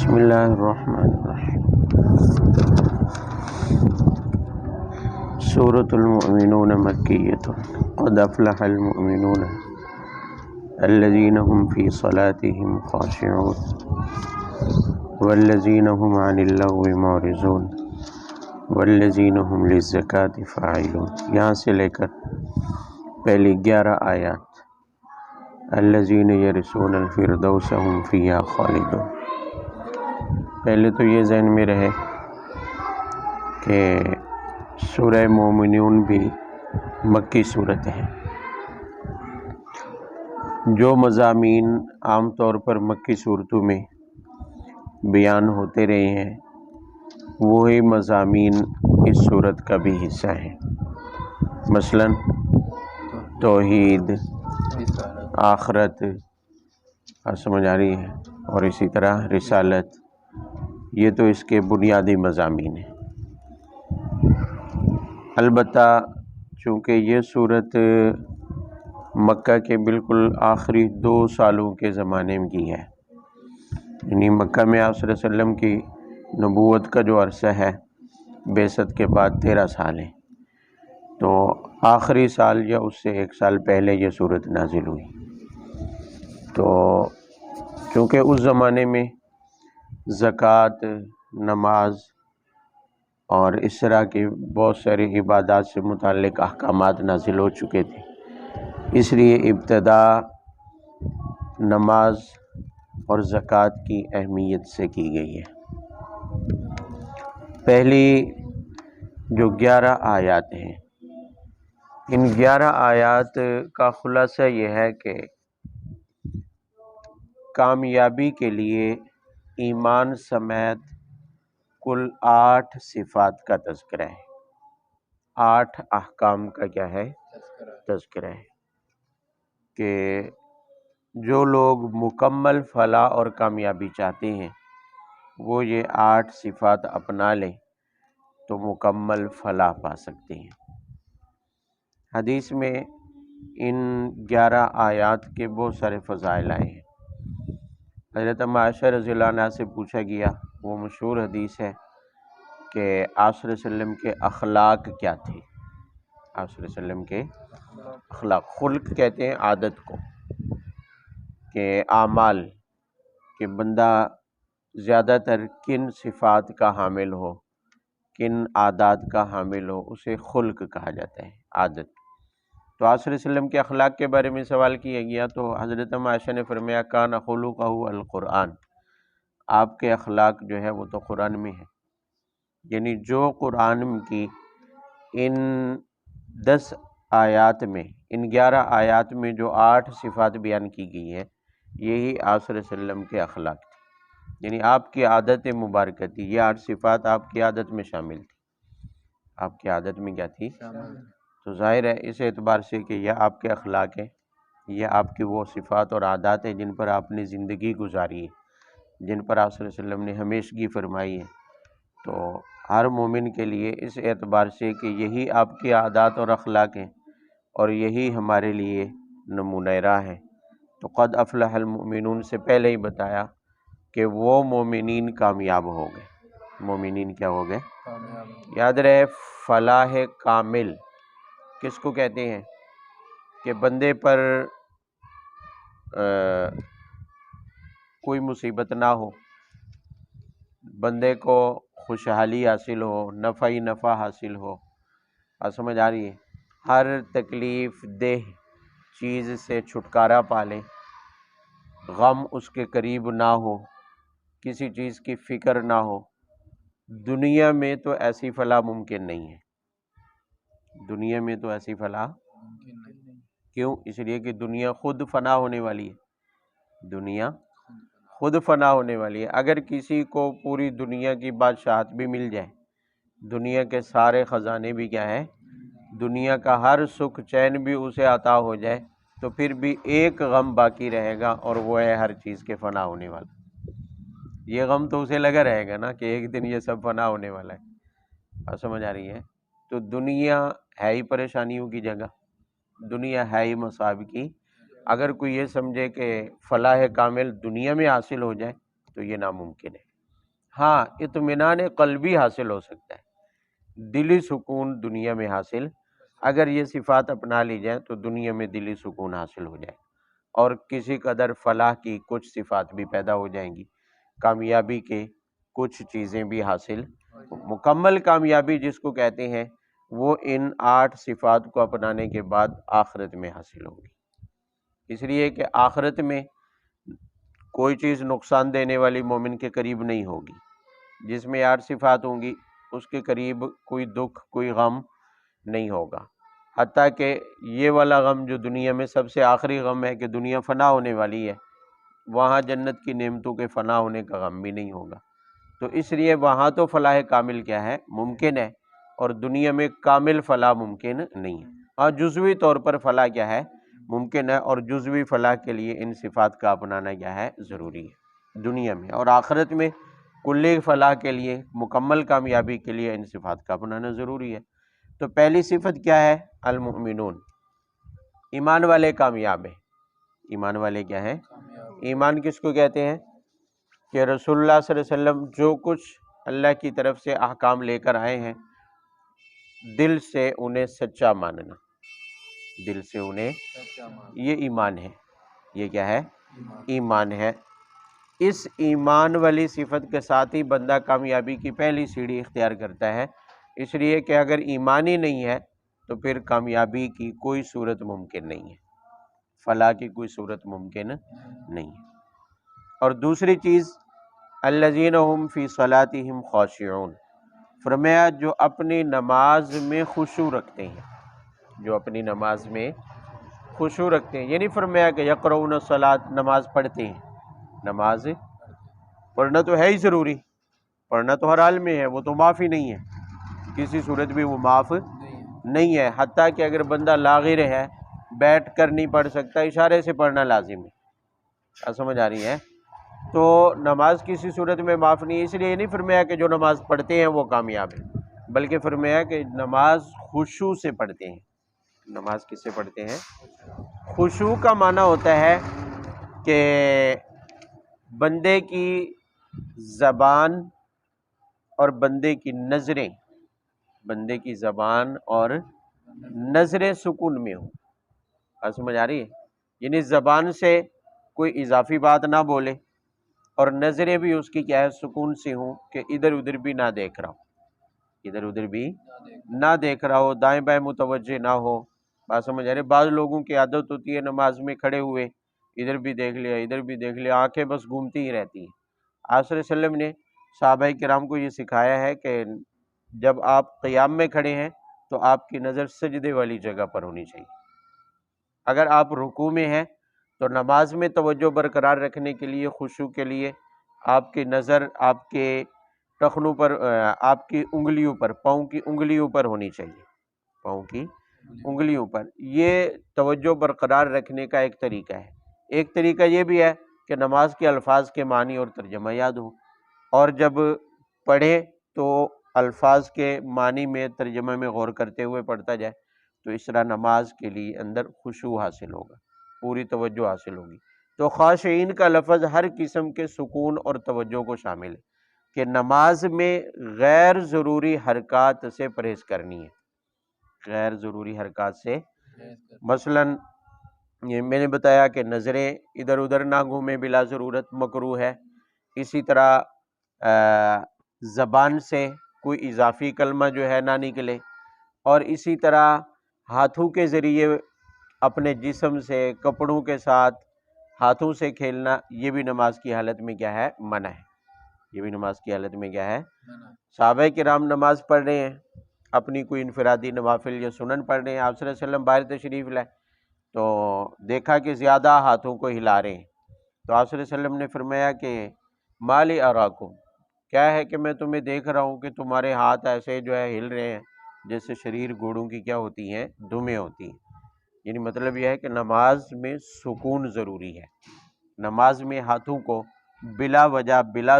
بسم اللہ الرحمن الرحیم۔ سورۃ المؤمنون مکیۃ قد افلح المؤمنون الذین هم فی صلاتهم خاشعون والذین هم عن اللغو معرضون والذین هم للزکاة فاعلون۔ یہاں سے لے کر پہلی 11 آیات الذین یرثون الفردوس هم فیہا خالدون۔ پہلے تو یہ ذہن میں رہے کہ سورہ مومنون بھی مکی صورت ہے۔ جو مضامین عام طور پر مکی صورتوں میں بیان ہوتے رہے ہیں وہی مضامین اس صورت کا بھی حصہ ہیں، مثلا توحید، آخرت، سمجھ آ رہی ہے، اور اسی طرح رسالت، یہ تو اس کے بنیادی مضامین ہیں۔ البتہ چونکہ یہ صورت مکہ کے بالکل آخری 2 سالوں کے زمانے کی ہے، یعنی مکہ میں آپ صلی اللہ علیہ وسلم کی نبوت کا جو عرصہ ہے بعثت کے بعد 13 سال ہے، تو آخری سال یا اس سے 1 سال پہلے یہ صورت نازل ہوئی۔ تو چونکہ اس زمانے میں زکوٰۃ، نماز اور اس طرح کی بہت ساری عبادات سے متعلق احکامات نازل ہو چکے تھے، اس لیے ابتدا نماز اور زکوٰۃ کی اہمیت سے کی گئی ہے۔ پہلی جو 11 آیات ہیں، ان 11 آیات کا خلاصہ یہ ہے کہ کامیابی کے لیے ایمان سمیت کل 8 صفات کا تذکرہ ہے، 8 احکام کا کیا ہے؟ تذکرہ ہے کہ جو لوگ مکمل فلاح اور کامیابی چاہتے ہیں وہ یہ 8 صفات اپنا لیں تو مکمل فلاح پا سکتے ہیں۔ حدیث میں ان 11 آیات کے بہت سارے فضائل آئے ہیں۔ حضرت عائشہ رضی اللہ عنہ سے پوچھا گیا، وہ مشہور حدیث ہے کہ آپ صلی اللہ علیہ وسلم کے اخلاق کیا تھے۔ آپ صلی اللہ علیہ وسلم کے اخلاق، خلق کہتے ہیں عادت کو، کہ اعمال، کہ بندہ زیادہ تر کن صفات کا حامل ہو، کن عادات کا حامل ہو، اسے خلق کہا جاتا ہے، عادت۔ تو آپ صلی اللہ علیہ وسلم کے اخلاق کے بارے میں سوال کیا گیا تو حضرت عائشہ نے فرمایا کان خلقہ القرآن، آپ کے اخلاق جو ہے وہ تو قرآن میں ہے، یعنی جو قرآن کی ان 10 آیات میں، ان 11 آیات میں جو 8 صفات بیان کی گئی ہیں یہی آپ صلی اللہ علیہ وسلم کے اخلاق تھی، یعنی آپ کی عادت مبارکہ تھی، یہ 8 صفات آپ کی عادت میں شامل تھی۔ آپ کی عادت میں کیا تھی؟ تو ظاہر ہے اس اعتبار سے کہ یہ آپ کے اخلاق ہیں، یہ آپ کی وہ صفات اور عادات ہیں جن پر آپ نے زندگی گزاری ہے، جن پر آپ صلی اللہ علیہ وسلم نے ہمیشگی فرمائی ہے۔ تو ہر مومن کے لیے اس اعتبار سے کہ یہی آپ کی عادات اور اخلاق ہیں اور یہی ہمارے لیے نمونہ راہ ہے۔ تو قد افلح المؤمنون سے پہلے ہی بتایا کہ وہ مومنین کامیاب ہو گئے۔ مومنین کیا ہو گئے؟ یاد رہے فلاح کامل کس کو کہتے ہیں؟ کہ بندے پر کوئی مصیبت نہ ہو، بندے کو خوشحالی حاصل ہو، نفع ہی نفع حاصل ہو، اور سمجھ آ رہی ہے، ہر تکلیف دہ چیز سے چھٹکارا پا لے، غم اس کے قریب نہ ہو، کسی چیز کی فکر نہ ہو۔ دنیا میں تو ایسی فلاح ممکن نہیں ہے، دنیا میں تو ایسی فلاح کیوں؟ اس لیے کہ دنیا خود فنا ہونے والی ہے، دنیا خود فنا ہونے والی ہے۔ اگر کسی کو پوری دنیا کی بادشاہت بھی مل جائے، دنیا کے سارے خزانے بھی کیا ہے، دنیا کا ہر سکھ چین بھی اسے عطا ہو جائے تو پھر بھی ایک غم باقی رہے گا اور وہ ہے ہر چیز کے فنا ہونے والا۔ یہ غم تو اسے لگا رہے گا نا کہ ایک دن یہ سب فنا ہونے والا ہے، اور سمجھ آ رہی ہے۔ تو دنیا ہے ہی پریشانیوں کی جگہ، دنیا ہے ہی مصائب کی۔ اگر کوئی یہ سمجھے کہ فلاح کامل دنیا میں حاصل ہو جائے تو یہ ناممکن ہے۔ ہاں اطمینان قلبی حاصل ہو سکتا ہے، دلی سکون دنیا میں حاصل، اگر یہ صفات اپنا لی جائیں تو دنیا میں دلی سکون حاصل ہو جائے، اور کسی قدر فلاح کی کچھ صفات بھی پیدا ہو جائیں گی، کامیابی کے کچھ چیزیں بھی حاصل، مکمل کامیابی جس کو کہتے ہیں وہ ان 8 صفات کو اپنانے کے بعد آخرت میں حاصل ہوگی، اس لیے کہ آخرت میں کوئی چیز نقصان دینے والی مومن کے قریب نہیں ہوگی، جس میں 8 صفات ہوں گی اس کے قریب کوئی دکھ کوئی غم نہیں ہوگا، حتیٰ کہ یہ والا غم جو دنیا میں سب سے آخری غم ہے کہ دنیا فنا ہونے والی ہے، وہاں جنت کی نعمتوں کے فنا ہونے کا غم بھی نہیں ہوگا، تو اس لیے وہاں تو فلاح کامل کیا ہے ممکن ہے، اور دنیا میں کامل فلاح ممکن نہیں ہے، ہاں جزوی طور پر فلاح کیا ہے ممکن ہے، اور جزوی فلاح کے لیے ان صفات کا اپنانا کیا ہے ضروری ہے دنیا میں، اور آخرت میں کلی فلاح کے لیے مکمل کامیابی کے لیے ان صفات کا اپنانا ضروری ہے۔ تو پہلی صفت کیا ہے؟ المؤمنون، ایمان والے کامیاب ہیں۔ ایمان والے کیا ہیں؟ ایمان کس کو کہتے ہیں؟ کہ رسول اللہ صلی اللہ علیہ وسلم جو کچھ اللہ کی طرف سے احکام لے کر آئے ہیں دل سے انہیں سچا ماننا، دل سے انہیں، یہ ایمان ہے، یہ کیا ہے؟ ایمان ہے۔ اس ایمان والی صفت کے ساتھ ہی بندہ کامیابی کی پہلی سیڑھی اختیار کرتا ہے، اس لیے کہ اگر ایمان ہی نہیں ہے تو پھر کامیابی کی کوئی صورت ممکن نہیں ہے، فلاح کی کوئی صورت ممکن نہیں ہے۔ اور دوسری چیز الذین هم فی صلاتہم خاشعون، فرمایا جو اپنی نماز میں خشوع رکھتے ہیں، جو اپنی نماز میں خشوع رکھتے ہیں، یعنی فرمایا کہ یقرؤون الصلاۃ، نماز پڑھتے ہیں، نماز پڑھنا تو ہے ہی ضروری، پڑھنا تو ہر حال میں ہے، وہ تو معاف ہی نہیں ہے، کسی صورت بھی وہ معاف نہیں ہے، حتیٰ کہ اگر بندہ لاغر ہے بیٹھ کر نہیں پڑھ سکتا اشارے سے پڑھنا لازم ہے، کیا سمجھ آ رہی ہے؟ تو نماز کسی صورت میں معاف نہیں ہے، اس لیے یہ نہیں فرمایا کہ جو نماز پڑھتے ہیں وہ کامیاب ہیں، بلکہ فرمایا کہ نماز خشوع سے پڑھتے ہیں۔ نماز کس سے پڑھتے ہیں؟ خشوع کا معنی ہوتا ہے کہ بندے کی زبان اور بندے کی نظریں، بندے کی زبان اور نظریں سکون میں ہوں، بات سمجھ آ رہی ہے؟ یعنی زبان سے کوئی اضافی بات نہ بولے اور نظریں بھی اس کی کیا ہے سکون سے ہوں، کہ ادھر ادھر بھی نہ دیکھ رہا ہو، ادھر ادھر بھی نہ دیکھ رہا ہو، دائیں بائیں متوجہ نہ ہو، بات سمجھ آ رہی ہے؟ بعض لوگوں کی عادت ہوتی ہے نماز میں کھڑے ہوئے ادھر بھی دیکھ لیا ادھر بھی دیکھ لیا، آنکھیں بس گھومتی ہی رہتی ہیں۔ آپ صلی اللہ علیہ وسلم نے صحابہ کرام کو یہ سکھایا ہے کہ جب آپ قیام میں کھڑے ہیں تو آپ کی نظر سجدے والی جگہ پر ہونی چاہیے، اگر آپ رکوع میں ہیں تو نماز میں توجہ برقرار رکھنے کے لیے خشوع کے لیے آپ کی نظر آپ کے ٹخنوں پر، آپ کی انگلیوں پر، پاؤں کی انگلیوں پر ہونی چاہیے، پاؤں کی انگلیوں پر، یہ توجہ برقرار رکھنے کا ایک طریقہ ہے۔ ایک طریقہ یہ بھی ہے کہ نماز کے الفاظ کے معنی اور ترجمہ یاد ہو، اور جب پڑھے تو الفاظ کے معنی میں ترجمہ میں غور کرتے ہوئے پڑھتا جائے، تو اس طرح نماز کے لیے اندر خشوع حاصل ہوگا، پوری توجہ حاصل ہوگی۔ تو خاشعین کا لفظ ہر قسم کے سکون اور توجہ کو شامل ہے، کہ نماز میں غیر ضروری حرکات سے پرہیز کرنی ہے، غیر ضروری حرکات سے، مثلاً یہ میں نے بتایا کہ نظریں ادھر ادھر نہ گھومیں بلا ضرورت، مکروہ ہے۔ اسی طرح زبان سے کوئی اضافی کلمہ جو ہے نہ نکلے، اور اسی طرح ہاتھوں کے ذریعے اپنے جسم سے، کپڑوں کے ساتھ ہاتھوں سے کھیلنا، یہ بھی نماز کی حالت میں کیا ہے منع ہے، یہ بھی نماز کی حالت میں کیا ہے صحابہ کرام نماز پڑھ رہے ہیں، اپنی کوئی انفرادی نوافل یا سنن پڑھ رہے ہیں، آپ صلی اللہ علیہ وسلم باہر تشریف لائے تو دیکھا کہ زیادہ ہاتھوں کو ہلا رہے ہیں، تو آپ صلی اللہ علیہ وسلم نے فرمایا کہ مالی اراکم، کیا ہے کہ میں تمہیں دیکھ رہا ہوں کہ تمہارے ہاتھ ایسے جو ہے ہل رہے ہیں جیسے شریر گھوڑوں کی کیا ہوتی ہیں دمیں ہوتی ہیں، یعنی مطلب یہ ہے کہ نماز میں سکون ضروری ہے، نماز میں ہاتھوں کو بلا وجہ بلا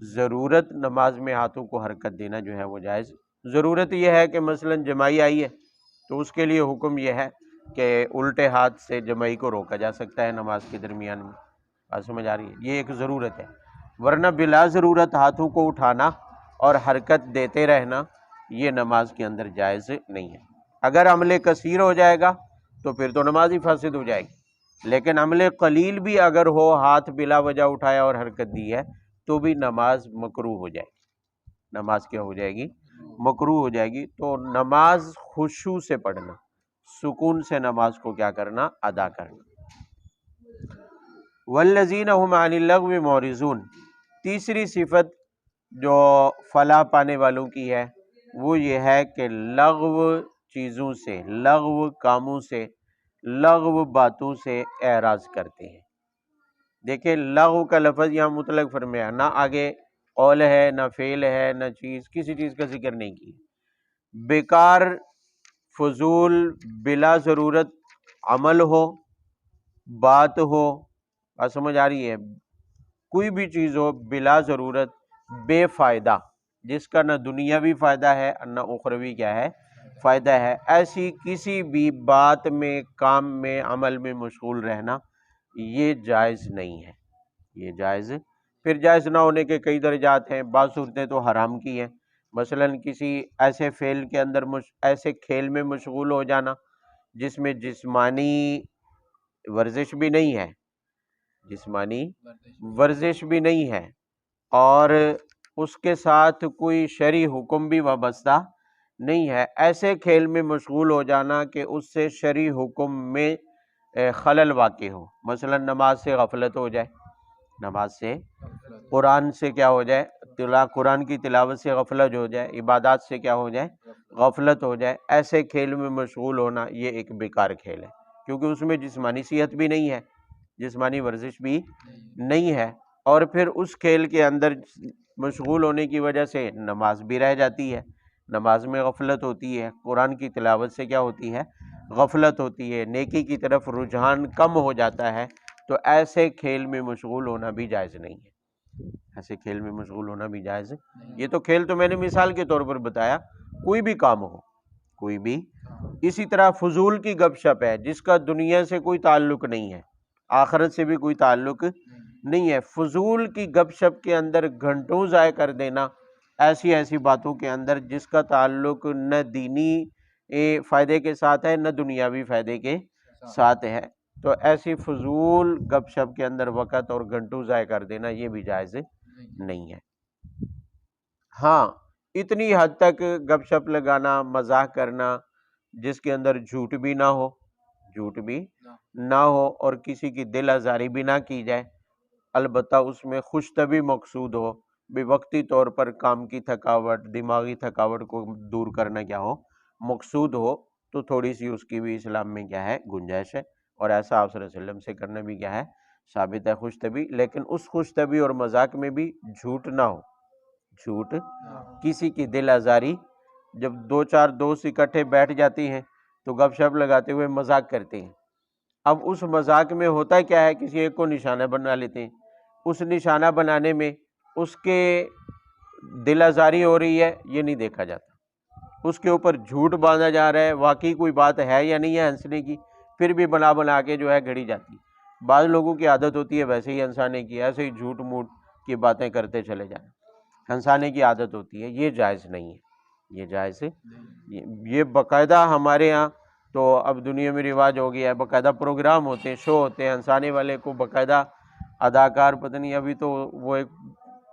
ضرورت نماز میں ہاتھوں کو حرکت دینا جو ہے وہ جائز۔ ضرورت یہ ہے کہ مثلا جمائی آئی ہے تو اس کے لیے حکم یہ ہے کہ الٹے ہاتھ سے جمائی کو روکا جا سکتا ہے نماز کے درمیان میں، بات سمجھ آ رہی ہے؟ یہ ایک ضرورت ہے، ورنہ بلا ضرورت ہاتھوں کو اٹھانا اور حرکت دیتے رہنا یہ نماز کے اندر جائز نہیں ہے۔ اگر عمل کثیر ہو جائے گا تو پھر تو نماز ہی فاسد ہو جائے گی، لیکن عمل قلیل بھی اگر ہو، ہاتھ بلا وجہ اٹھایا اور حرکت دی ہے تو بھی نماز مکروہ ہو جائے گی۔ نماز کیا ہو جائے گی؟ مکروہ ہو جائے گی۔ تو نماز خشوع سے پڑھنا، سکون سے نماز کو کیا کرنا؟ ادا کرنا۔ والذین هم عن اللغو معرضون، تیسری صفت جو فلاح پانے والوں کی ہے وہ یہ ہے کہ لغو چیزوں سے، لغو کاموں سے، لغو باتوں سے اعراض کرتے ہیں۔ دیکھیں لغو کا لفظ یہاں مطلق فرمایا، نہ آگے قول ہے، نہ فعل ہے، نہ چیز، کسی چیز کا ذکر نہیں کیا۔ بیکار، فضول، بلا ضرورت عمل ہو، بات ہو، بات سمجھ آ رہی ہے؟ کوئی بھی چیز ہو بلا ضرورت بے فائدہ، جس کا نہ دنیاوی فائدہ ہے نہ اخروی کیا ہے؟ فائدہ ہے، ایسی کسی بھی بات میں، کام میں، عمل میں مشغول رہنا یہ جائز نہیں ہے، یہ جائز۔ پھر جائز نہ ہونے کے کئی درجات ہیں، بعض صورتیں تو حرام کی ہیں، مثلا کسی ایسے فعل کے اندر ایسے کھیل میں مشغول ہو جانا جس میں جسمانی ورزش بھی نہیں ہے، جسمانی ورزش بھی نہیں ہے، اور اس کے ساتھ کوئی شرعی حکم بھی وابستہ نہیں ہے، ایسے کھیل میں مشغول ہو جانا کہ اس سے شرعی حکم میں خلل واقع ہو، مثلا نماز سے غفلت ہو جائے، نماز سے، قرآن سے کیا ہو جائے؟ قرآن کی تلاوت سے غفلت ہو جائے، عبادات سے کیا ہو جائے؟ غفلت ہو جائے، ایسے کھیل میں مشغول ہونا یہ ایک بیکار کھیل ہے، کیونکہ اس میں جسمانی صحت بھی نہیں ہے، جسمانی ورزش بھی نہیں ہے، اور پھر اس کھیل کے اندر مشغول ہونے کی وجہ سے نماز بھی رہ جاتی ہے، نماز میں غفلت ہوتی ہے، قرآن کی تلاوت سے کیا ہوتی ہے؟ غفلت ہوتی ہے، نیکی کی طرف رجحان کم ہو جاتا ہے، تو ایسے کھیل میں مشغول ہونا بھی جائز نہیں ہے، ایسے کھیل میں مشغول ہونا بھی جائز ہے۔ یہ تو کھیل تو میں نے مثال کے طور پر بتایا، کوئی بھی کام ہو، کوئی بھی۔ اسی طرح فضول کی گپ شپ ہے جس کا دنیا سے کوئی تعلق نہیں ہے، آخرت سے بھی کوئی تعلق نہیں ہے، فضول کی گپ شپ کے اندر گھنٹوں ضائع کر دینا، ایسی باتوں کے اندر جس کا تعلق نہ دینی فائدے کے ساتھ ہے نہ دنیاوی فائدے کے ساتھ ہے، تو ایسی فضول گپ شپ کے اندر وقت اور گھنٹوں ضائع کر دینا یہ بھی جائز نہیں ہے۔ ہاں اتنی حد تک گپ شپ لگانا، مزاح کرنا جس کے اندر جھوٹ بھی نہ ہو، جھوٹ بھی نہ ہو، اور کسی کی دل آزاری بھی نہ کی جائے، البتہ اس میں خوش طبعی مقصود ہو، بے وقتی طور پر کام کی تھکاوٹ، دماغی تھکاوٹ کو دور کرنا کیا ہو؟ مقصود ہو، تو تھوڑی سی اس کی بھی اسلام میں کیا ہے؟ گنجائش ہے، اور ایسا آپ صلی اللہ علیہ وسلم سے کرنا بھی کیا ہے؟ ثابت ہے، خوش طبعی، لیکن اس خوش طبعی اور مذاق میں بھی جھوٹ نہ ہو، جھوٹ، کسی کی دل آزاری۔ جب دو چار دوست اکٹھے بیٹھ جاتی ہیں تو گپ شپ لگاتے ہوئے مذاق کرتے ہیں، اب اس مذاق میں ہوتا کیا ہے؟ کسی ایک کو نشانہ بنا لیتے ہیں، اس نشانہ بنانے میں اس کے دل آزاری ہو رہی ہے یہ نہیں دیکھا جاتا، اس کے اوپر جھوٹ باندھا جا رہا ہے، واقعی کوئی بات ہے یا نہیں ہے ہنسنے کی، پھر بھی بنا کے جو ہے گھڑی جاتی ہے۔ بعض لوگوں کی عادت ہوتی ہے ویسے ہی ہنسانے کی، ایسے ہی جھوٹ موٹ کی باتیں کرتے چلے جائیں، ہنسانے کی عادت ہوتی ہے، یہ جائز نہیں ہے، یہ جائز ہے۔ یہ باقاعدہ ہمارے ہاں تو اب دنیا میں رواج ہو گیا ہے، باقاعدہ پروگرام ہوتے ہیں، شو ہوتے ہیں، ہنسانے والے کو باقاعدہ اداکار، پتہ نہیں ابھی تو وہ ایک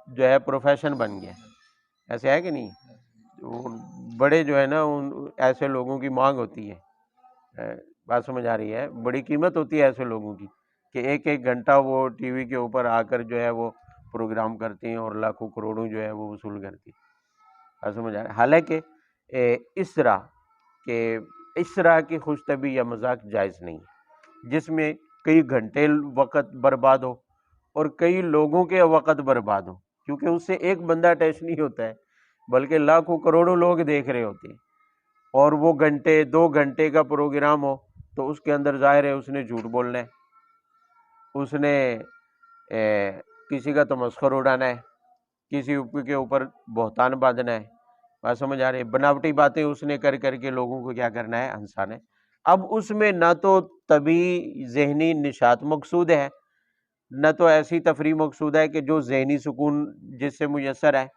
جو ہے پروفیشن بن گیا، ایسے ہے کہ نہیں؟ بڑے جو ہے نا ایسے لوگوں کی مانگ ہوتی ہے، بات سمجھ آ رہی ہے؟ بڑی قیمت ہوتی ہے ایسے لوگوں کی کہ ایک ایک گھنٹہ وہ ٹی وی کے اوپر آ کر جو ہے وہ پروگرام کرتے ہیں اور لاکھوں کروڑوں جو ہے وہ وصول کرتی ہے، بات سمجھ آ رہی ہے؟ حالانکہ اس طرح کی خوش طبعی یا مذاق جائز نہیں ہے جس میں کئی گھنٹے وقت برباد ہو اور کئی لوگوں کے وقت برباد ہو، کیونکہ اس سے ایک بندہ اٹیچ نہیں ہوتا ہے بلکہ لاکھوں کروڑوں لوگ دیکھ رہے ہوتے ہیں، اور وہ گھنٹے 2 گھنٹے کا پروگرام ہو تو اس کے اندر ظاہر ہے اس نے جھوٹ بولنا ہے، اس نے کسی کا تمسخر اڑانا ہے، کسی کے اوپر بہتان باندھنا ہے، بات سمجھ آ رہی ہے؟ بناوٹی باتیں اس نے کر کے لوگوں کو کیا کرنا ہے؟ ہنسانا ہے۔ اب اس میں نہ تو طبعی ذہنی نشاط مقصود ہے، نہ تو ایسی تفریح مقصود ہے کہ جو ذہنی سکون جس سے میسر ہے،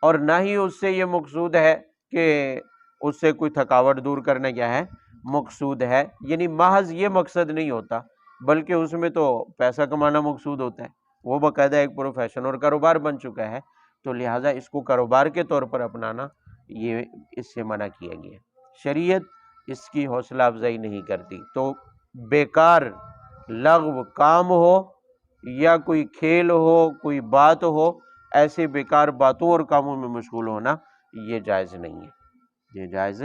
اور نہ ہی اس سے یہ مقصود ہے کہ اس سے کوئی تھکاوٹ دور کرنا کیا ہے مقصود ہے، یعنی محض یہ مقصد نہیں ہوتا، بلکہ اس میں تو پیسہ کمانا مقصود ہوتا ہے، وہ باقاعدہ ایک پروفیشن اور کاروبار بن چکا ہے، تو لہٰذا اس کو کاروبار کے طور پر اپنانا یہ اس سے منع کیا گیا۔ شریعت اس کی حوصلہ افزائی نہیں کرتی۔ تو بیکار لغو کام ہو یا کوئی کھیل ہو، کوئی بات ہو، ایسے بیکار باتوں اور کاموں میں مشغول ہونا یہ جائز نہیں ہے، یہ جائز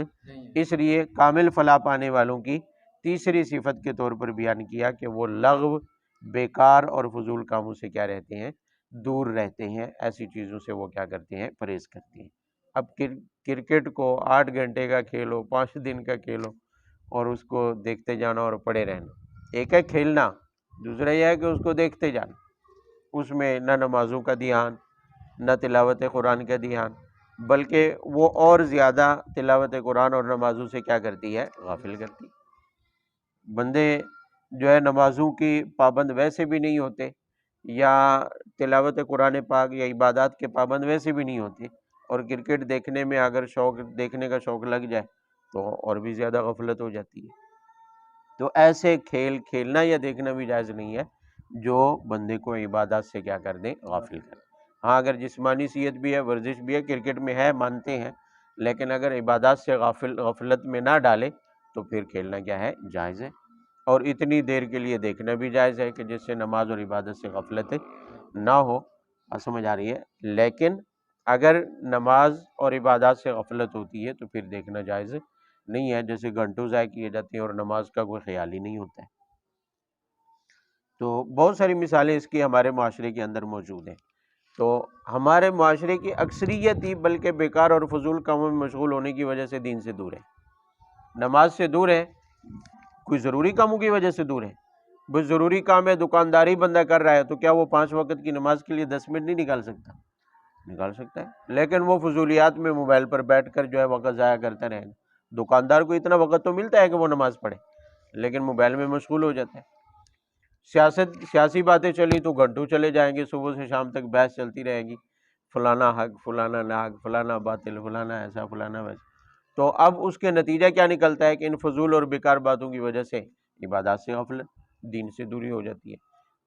اس لیے کامل فلاح پانے والوں کی تیسری صفت کے طور پر بیان کیا کہ وہ لغو، بیکار اور فضول کاموں سے کیا رہتے ہیں، دور رہتے ہیں، ایسی چیزوں سے وہ کیا کرتے ہیں، پرہیز کرتے ہیں۔ اب کرکٹ کو 8 گھنٹے کا کھیل ہو، 5 دن کا کھیل ہو، اور اس کو دیکھتے جانا اور پڑے رہنا، ایک ہے کھیلنا، دوسرا یہ ہے کہ اس کو دیکھتے جانا، اس میں نہ نمازوں کا دھیان، نہ تلاوت قرآن کا دھیان، بلکہ وہ اور زیادہ تلاوت قرآن اور نمازوں سے کیا کرتی ہے، غافل کرتی ہے۔ بندے جو ہے نمازوں کی پابند ویسے بھی نہیں ہوتے، یا تلاوت قرآن پاک یا عبادات کے پابند ویسے بھی نہیں ہوتے، اور کرکٹ دیکھنے میں اگر دیکھنے کا شوق لگ جائے تو اور بھی زیادہ غفلت ہو جاتی ہے۔ تو ایسے کھیل کھیلنا یا دیکھنا بھی جائز نہیں ہے جو بندے کو عبادات سے کیا کر دے، غافل کر دے۔ ہاں اگر جسمانی صحت بھی ہے، ورزش بھی ہے، کرکٹ میں ہے مانتے ہیں، لیکن اگر عبادات سے غفلت میں نہ ڈالے تو پھر کھیلنا کیا ہے، جائز ہے، اور اتنی دیر کے لیے دیکھنا بھی جائز ہے کہ جس سے نماز اور عبادت سے غفلت نہ ہو، سمجھ آ رہی ہے؟ لیکن اگر نماز اور عبادات سے غفلت ہوتی ہے تو پھر دیکھنا جائز نہیں ہے، جیسے گھنٹوں ضائع کیے جاتے ہیں اور نماز کا کوئی خیال ہی نہیں ہوتا ہے۔ تو بہت ساری مثالیں اس کی ہمارے معاشرے کے اندر موجود ہیں۔ تو ہمارے معاشرے کی اکثریت ہی بلکہ بیکار اور فضول کاموں میں مشغول ہونے کی وجہ سے دین سے دور ہے، نماز سے دور ہے، کوئی ضروری کاموں کی وجہ سے دور ہے۔ بس ضروری کام ہے، دکانداری بندہ کر رہا ہے، تو کیا وہ 5 وقت کی نماز کے لیے 10 منٹ نہیں نکال سکتا؟ نکال سکتا ہے، لیکن وہ فضولیات میں موبائل پر بیٹھ کر جو ہے وقت ضائع کرتا رہے گا۔ دکاندار کو اتنا وقت تو ملتا ہے کہ وہ نماز پڑھے، لیکن موبائل میں مشغول ہو جاتا ہے۔ سیاسی باتیں چلی تو گھنٹوں چلے جائیں گے، صبح سے شام تک بحث چلتی رہے گی، فلانا حق، فلانا نہ حق، فلانا باطل، فلانا ایسا، فلانا ویسا۔ تو اب اس کے نتیجہ کیا نکلتا ہے کہ ان فضول اور بیکار باتوں کی وجہ سے عبادات سے غفلت، دین سے دوری ہو جاتی ہے۔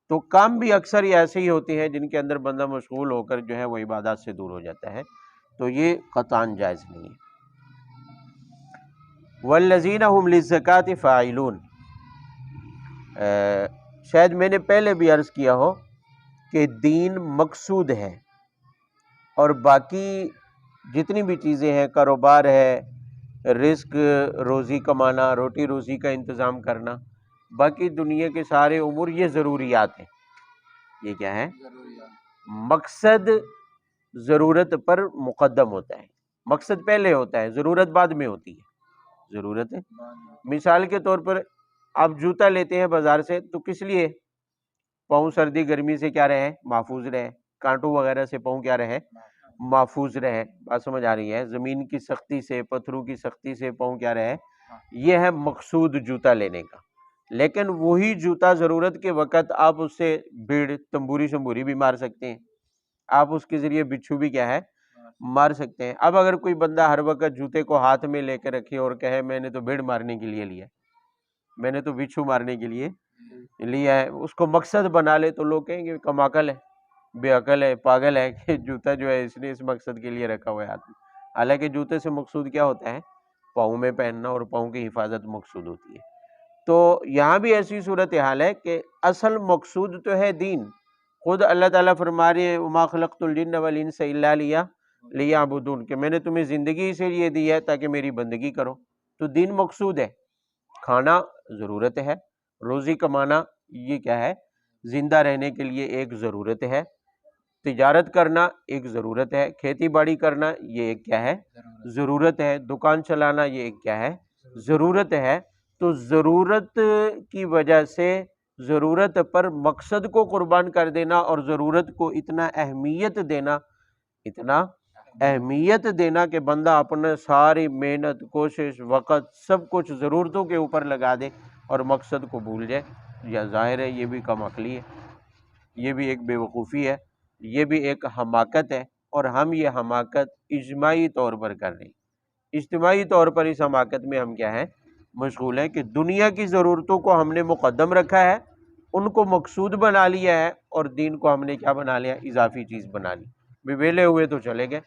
تو کام بھی اکثر یہ ایسے ہی ہوتے ہیں جن کے اندر بندہ مشغول ہو کر جو ہے وہ عبادات سے دور ہو جاتا ہے، تو یہ قطعاً جائز نہیں ہے۔ والذین هم للزکاۃ فاعلون، شاید میں نے پہلے بھی عرض کیا ہو کہ دین مقصود ہے، اور باقی جتنی بھی چیزیں ہیں، کاروبار ہے، رزق روزی کمانا، روٹی روزی کا انتظام کرنا، باقی دنیا کے سارے امور یہ ضروریات ہیں۔ یہ کیا ہے؟ مقصد ضرورت پر مقدم ہوتا ہے، مقصد پہلے ہوتا ہے، ضرورت بعد میں ہوتی ہے۔ ضرورت ہے، مثال کے طور پر آپ جوتا لیتے ہیں بازار سے تو کس لیے؟ پاؤں سردی گرمی سے کیا رہے، محفوظ رہے، کانٹوں وغیرہ سے پاؤں کیا رہے، محفوظ رہے۔ بات سمجھ آ رہی ہے؟ زمین کی سختی سے، پتھروں کی سختی سے پاؤں کیا رہے، یہ ہے مقصود جوتا لینے کا۔ لیکن وہی جوتا ضرورت کے وقت آپ اس سے بھیڑ، تمبوری شمبوری بھی مار سکتے ہیں، آپ اس کے ذریعے بچھو بھی کیا ہے، مار سکتے ہیں۔ اب اگر کوئی بندہ ہر وقت جوتے کو ہاتھ میں لے کے رکھے اور کہے میں نے تو بھیڑ مارنے کے لیے لیا، میں نے تو بچھو مارنے کے لیے لیا ہے، اس کو مقصد بنا لے تو لوگ کہیں گے کم عقل ہے، بے عقل ہے، پاگل ہے کہ جوتا جو ہے اس نے اس مقصد کے لیے رکھا ہوا ہے ہاتھ میں۔ حالانکہ جوتے سے مقصود کیا ہوتا ہے؟ پاؤں میں پہننا، اور پاؤں کی حفاظت مقصود ہوتی ہے۔ تو یہاں بھی ایسی صورتحال ہے کہ اصل مقصود تو ہے دین، خود اللہ تعالیٰ فرما رہے ہیں وما خلقت الجن والانس الا لیعبدون، کہ میں نے تمہیں زندگی اس لیے دی ہے تاکہ میری بندگی کرو۔ تو دین مقصود ہے، کھانا ضرورت ہے، روزی کمانا یہ کیا ہے، زندہ رہنے کے لیے ایک ضرورت ہے، تجارت کرنا ایک ضرورت ہے، کھیتی باڑی کرنا یہ ایک کیا ہے، ضرورت ہے، دکان چلانا یہ ایک کیا ہے، ضرورت ہے۔ تو ضرورت کی وجہ سے ضرورت پر مقصد کو قربان کر دینا، اور ضرورت کو اتنا اہمیت دینا کہ بندہ اپنے ساری محنت، کوشش، وقت سب کچھ ضرورتوں کے اوپر لگا دے اور مقصد کو بھول جائے، یا ظاہر ہے یہ بھی کم عقلی ہے۔ یہ بھی ایک بے وقوفی ہے، یہ بھی ایک حماقت ہے، اور ہم یہ حماقت اجتماعی طور پر کر رہے ہیں۔ اجتماعی طور پر اس حماقت میں ہم کیا ہے مشغول ہیں کہ دنیا کی ضرورتوں کو ہم نے مقدم رکھا ہے، ان کو مقصود بنا لیا ہے، اور دین کو ہم نے کیا بنا لیا، اضافی چیز بنا لی۔ بھی ویلے ہوئے تو چلے گئے،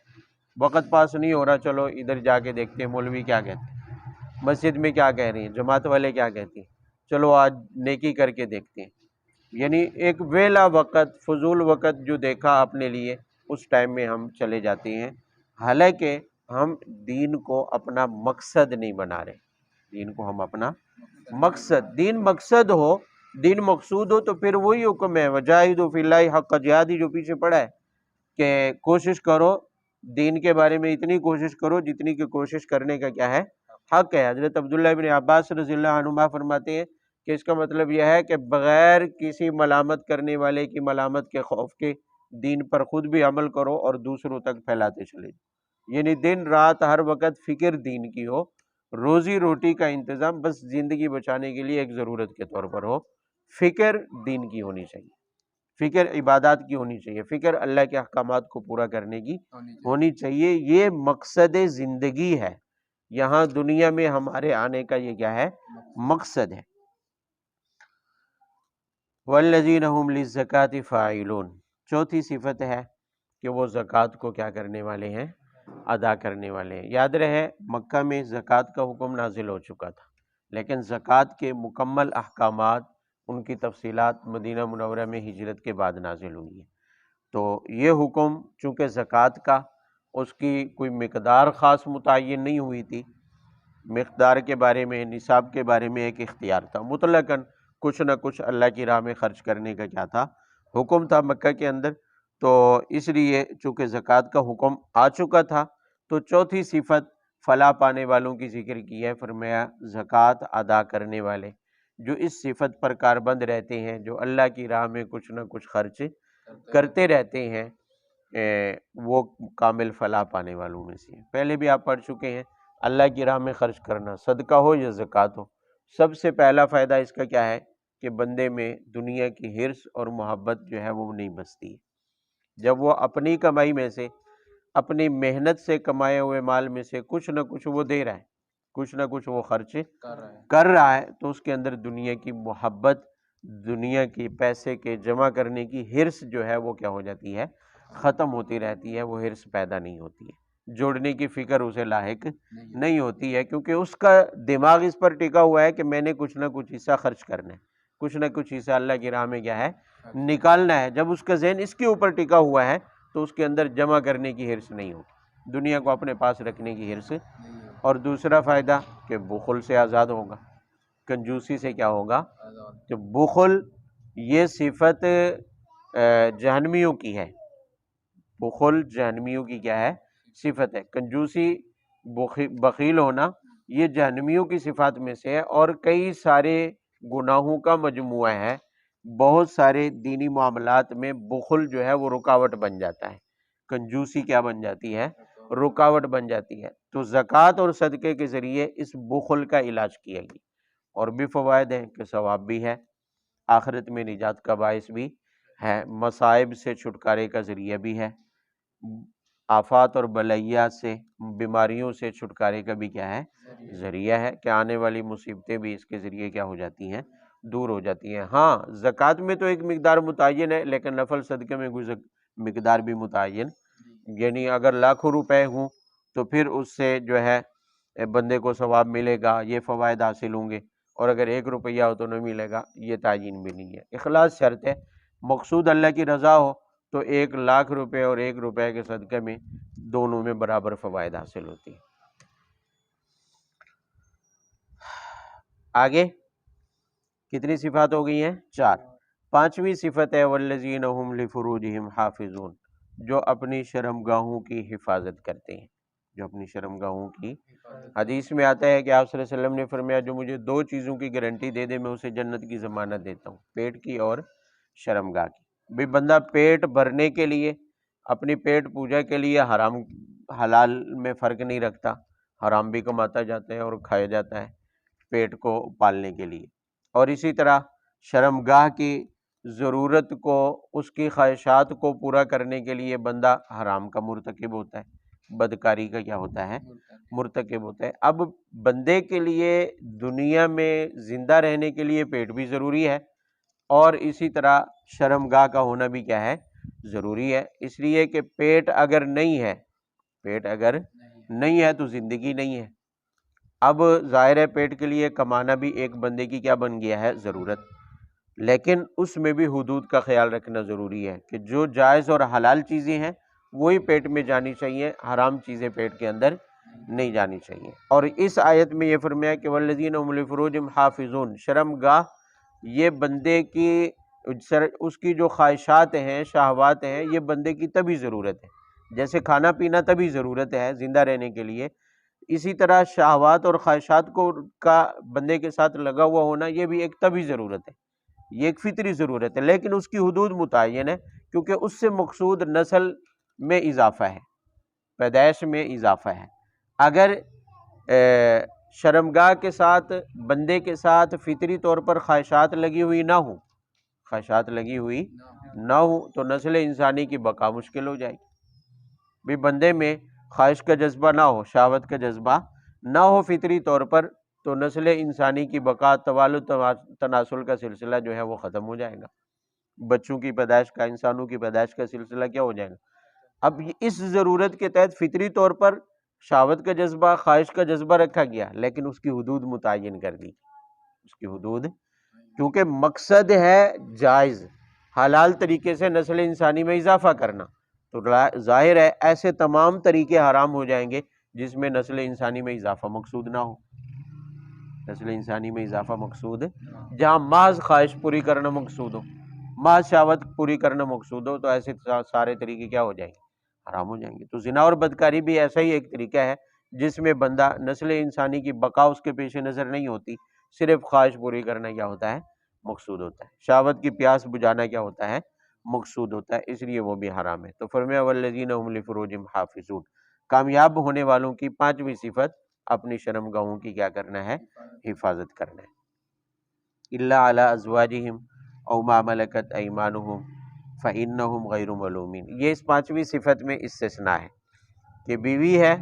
وقت پاس نہیں ہو رہا، چلو ادھر جا کے دیکھتے ہیں مولوی کیا کہتے ہیں، مسجد میں کیا کہہ رہی ہیں، جماعت والے کیا کہتے ہیں، چلو آج نیکی کر کے دیکھتے ہیں۔ یعنی ایک ویلا وقت، فضول وقت جو دیکھا اپنے لیے، اس ٹائم میں ہم چلے جاتے ہیں، حالانکہ ہم دین کو اپنا مقصد نہیں بنا رہے۔ دین کو ہم اپنا مقصد، دین مقصد ہو، دین مقصود ہو، تو پھر وہی حکم ہے وجاہدوا فی اللہ حق جہادہ جو پیچھے پڑا ہے، کہ کوشش کرو دین کے بارے میں، اتنی کوشش کرو جتنی کہ کوشش کرنے کا کیا ہے حق ہے۔ حضرت عبداللہ بن عباس رضی اللہ عنہما فرماتے ہیں کہ اس کا مطلب یہ ہے کہ بغیر کسی ملامت کرنے والے کی ملامت کے خوف کے دین پر خود بھی عمل کرو اور دوسروں تک پھیلاتے چلے جاؤ۔ یعنی دن رات ہر وقت فکر دین کی ہو، روزی روٹی کا انتظام بس زندگی بچانے کے لیے ایک ضرورت کے طور پر ہو، فکر دین کی ہونی چاہیے، فکر عبادات کی ہونی چاہیے، فکر اللہ کے احکامات کو پورا کرنے کی ہونی چاہیے۔ یہ مقصد زندگی ہے، یہاں دنیا میں ہمارے آنے کا یہ کیا ہے مقصد ہے۔ والذین هم للزکاة فاعلون، چوتھی صفت ہے کہ وہ زکوٰۃ کو کیا کرنے والے ہیں، ادا کرنے والے ہیں۔ یاد رہے مکہ میں زکوٰۃ کا حکم نازل ہو چکا تھا، لیکن زکوٰۃ کے مکمل احکامات، ان کی تفصیلات مدینہ منورہ میں ہجرت کے بعد نازل ہوئی ہے۔ تو یہ حکم چونکہ زکوٰۃ کا، اس کی کوئی مقدار خاص متعین نہیں ہوئی تھی، مقدار کے بارے میں، نصاب کے بارے میں ایک اختیار تھا، مطلقاً کچھ نہ کچھ اللہ کی راہ میں خرچ کرنے کا کیا تھا حکم تھا مکہ کے اندر۔ تو اس لیے چونکہ زکوٰۃ کا حکم آ چکا تھا، تو چوتھی صفت فلاح پانے والوں کی ذکر کی ہے، فرمایا زکوٰۃ ادا کرنے والے جو اس صفت پر کاربند رہتے ہیں، جو اللہ کی راہ میں کچھ نہ کچھ خرچ کرتے رہتے ہیں، وہ کامل فلاح پانے والوں میں سے ہیں۔ پہلے بھی آپ پڑھ چکے ہیں، اللہ کی راہ میں خرچ کرنا، صدقہ ہو یا زکوٰۃ ہو، سب سے پہلا فائدہ اس کا کیا ہے کہ بندے میں دنیا کی حرص اور محبت جو ہے وہ نہیں بستی ہے۔ جب وہ اپنی کمائی میں سے، اپنی محنت سے کمائے ہوئے مال میں سے کچھ نہ کچھ وہ دے رہا ہے، کچھ نہ کچھ وہ خرچ کر رہا ہے، تو اس کے اندر دنیا کی محبت، دنیا کی پیسے کے جمع کرنے کی حرص جو ہے وہ کیا ہو جاتی ہے، ختم ہوتی رہتی ہے، وہ حرص پیدا نہیں ہوتی ہے، جوڑنے کی فکر اسے لاحق نہیں ہوتی ہے، کیونکہ اس کا دماغ اس پر ٹکا ہوا ہے کہ میں نے کچھ نہ کچھ حصہ خرچ کرنا ہے، کچھ نہ کچھ حصہ اللہ کی راہ میں کیا ہے نکالنا ہے۔ جب اس کا ذہن اس کے اوپر ٹکا ہوا ہے تو اس کے اندر جمع کرنے کی حرص نہیں ہوگی، دنیا کو اپنے پاس رکھنے کی حرص۔ اور دوسرا فائدہ کہ بخل سے آزاد ہوگا، کنجوسی سے کیا ہوگا، کہ بخل یہ صفت جہنمیوں کی ہے، بخل جہنمیوں کی کیا ہے صفت ہے، کنجوسی، بخیل ہونا یہ جہنمیوں کی صفات میں سے ہے، اور کئی سارے گناہوں کا مجموعہ ہے۔ بہت سارے دینی معاملات میں بخل جو ہے وہ رکاوٹ بن جاتا ہے، کنجوسی کیا بن جاتی ہے، رکاوٹ بن جاتی ہے۔ تو زکوٰۃ اور صدقے کے ذریعے اس بخل کا علاج کیا گیا، اور بھی فوائد ہیں کہ ثواب بھی ہے، آخرت میں نجات کا باعث بھی ہے، مصائب سے چھٹکارے کا ذریعہ بھی ہے، آفات اور بلیات سے، بیماریوں سے چھٹکارے کا بھی کیا ہے ذریعہ ہے، کہ آنے والی مصیبتیں بھی اس کے ذریعے کیا ہو جاتی ہیں، دور ہو جاتی ہیں۔ ہاں زکوٰۃ میں تو ایک مقدار متعین ہے، لیکن نفل صدقے میں کوئی مقدار بھی متعین، یعنی اگر لاکھوں روپے ہوں تو پھر اس سے جو ہے بندے کو ثواب ملے گا، یہ فوائد حاصل ہوں گے، اور اگر 1 روپیہ ہو تو نہیں ملے گا، یہ تعین بھی نہیں ہے۔ اخلاص شرط ہے، مقصود اللہ کی رضا ہو تو 1,00,000 روپے اور 1 روپے کے صدقے میں دونوں میں برابر فوائد حاصل ہوتی ہیں۔ آگے کتنی صفات ہو گئی ہیں؟ 4۔ 5ویں صفت ہے والذین هم لفروجہم حافظون، جو اپنی شرمگاہوں کی حفاظت کرتے ہیں، جو اپنی شرمگاہوں کی، حدیث میں آتا ہے کہ آپ صلی اللہ علیہ وسلم نے فرمایا جو مجھے 2 چیزوں کی گارنٹی دے دے میں اسے جنت کی ضمانت دیتا ہوں، پیٹ کی اور شرمگاہ کی۔ بھی بندہ پیٹ بھرنے کے لیے، اپنی پیٹ پوجا کے لیے حرام حلال میں فرق نہیں رکھتا، حرام بھی کماتا جاتا ہے اور کھایا جاتا ہے پیٹ کو پالنے کے لیے، اور اسی طرح شرمگاہ کی ضرورت کو، اس کی خواہشات کو پورا کرنے کے لیے بندہ حرام کا مرتکب ہوتا ہے، بدکاری کا کیا ہوتا ہے، مرتکب ہوتا ہے۔ اب بندے کے لیے دنیا میں زندہ رہنے کے لیے پیٹ بھی ضروری ہے، اور اسی طرح شرمگاہ کا ہونا بھی کیا ہے، ضروری ہے۔ اس لیے کہ پیٹ اگر نہیں ہے، پیٹ اگر نہیں ہے تو زندگی نہیں ہے۔ اب ظاہر ہے پیٹ کے لیے کمانا بھی ایک بندے کی کیا بن گیا ہے، ضرورت، لیکن اس میں بھی حدود کا خیال رکھنا ضروری ہے کہ جو جائز اور حلال چیزیں ہیں وہی پیٹ میں جانی چاہیے، حرام چیزیں پیٹ کے اندر نہیں جانی چاہیے۔ اور اس آیت میں یہ فرمایا کہ والذین هم لفروجہم حافظون، شرمگاہ یہ بندے کی اس کی جو خواہشات ہیں، شہوات ہیں، یہ بندے کی طبی ضرورت ہے۔ جیسے کھانا پینا طبی ضرورت ہے زندہ رہنے کے لیے، اسی طرح شہوات اور خواہشات کو کا بندے کے ساتھ لگا ہوا ہونا یہ بھی ایک طبی ضرورت ہے، یہ ایک فطری ضرورت ہے، لیکن اس کی حدود متعین ہے، کیونکہ اس سے مقصود نسل میں اضافہ ہے، پیدائش میں اضافہ ہے۔ اگر شرمگاہ کے ساتھ بندے کے ساتھ فطری طور پر خواہشات لگی ہوئی نہ ہوں، خواہشات لگی ہوئی نہ ہوں تو نسل انسانی کی بقا مشکل ہو جائے گی۔ بھی بندے میں خواہش کا جذبہ نہ ہو، شہوت کا جذبہ نہ ہو فطری طور پر، تو نسل انسانی کی بقا، توالد تناسل کا سلسلہ جو ہے وہ ختم ہو جائے گا، بچوں کی پیدائش کا، انسانوں کی پیدائش کا سلسلہ کیا ہو جائے گا۔ اب اس ضرورت کے تحت فطری طور پر شہوت کا جذبہ، خواہش کا جذبہ رکھا گیا، لیکن اس کی حدود متعین کر دی، اس کی حدود، کیونکہ مقصد ہے جائز حلال طریقے سے نسل انسانی میں اضافہ کرنا، تو ظاہر ہے ایسے تمام طریقے حرام ہو جائیں گے جس میں نسل انسانی میں اضافہ مقصود نہ ہو، نسل انسانی میں اضافہ مقصود، جہاں محض خواہش پوری کرنا مقصود ہو، محض شہوت پوری کرنا مقصود ہو، تو ایسے سارے طریقے کیا ہو جائیں گے، حرام ہو جائیں گے۔ تو زنا اور بدکاری بھی ایسا ہی ایک طریقہ ہے جس میں بندہ نسل انسانی کی بقا اس کے پیش نظر نہیں ہوتی، صرف خواہش پوری کرنا کیا ہوتا ہے، مقصود ہوتا ہے، شہوت کی پیاس بجھانا کیا ہوتا ہے، مقصود ہوتا ہے، اس لیے وہ بھی حرام ہے۔ تو فرمایا والذین هم لفروجہم حافظون، کامیاب ہونے والوں کی پانچویں صفت اپنی شرمگاہوں کی کیا کرنا ہے، حفاظت کرنا ہے۔ الا علی ازواجہم او ما ملکت ایمانہم فإنہم غیر ملومین، یہ اس پانچویں صفت میں استثناء ہے کہ بیوی ہے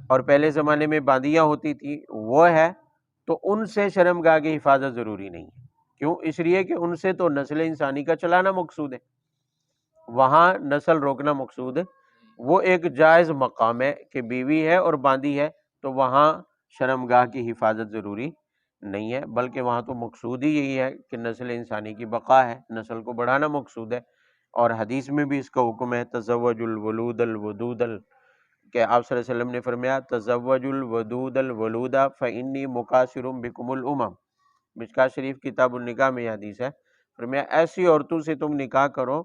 اور پہلے زمانے میں باندیاں ہوتی تھی وہ ہے، تو ان سے شرمگاہ کی حفاظت ضروری نہیں ہے۔ کیوں؟ اس لیے کہ ان سے تو نسل انسانی کا چلانا مقصود ہے، وہاں نسل روکنا مقصود ہے، وہ ایک جائز مقام ہے کہ بیوی ہے اور باندی ہے، تو وہاں شرمگاہ کی حفاظت ضروری نہیں ہے، بلکہ وہاں تو مقصود ہی یہی ہے کہ نسل انسانی کی بقا ہے، نسل کو بڑھانا مقصود ہے۔ اور حدیث میں بھی اس کا حکم ہے تزوج الولود الودود کہ آپ صلی اللہ علیہ وسلم نے فرمایا تزوج الودود الولود فانی مکاثر بکم الامم، مشکوٰۃ شریف کتاب النکاح میں یہ حدیث ہے، فرمایا ایسی عورتوں سے تم نکاح کرو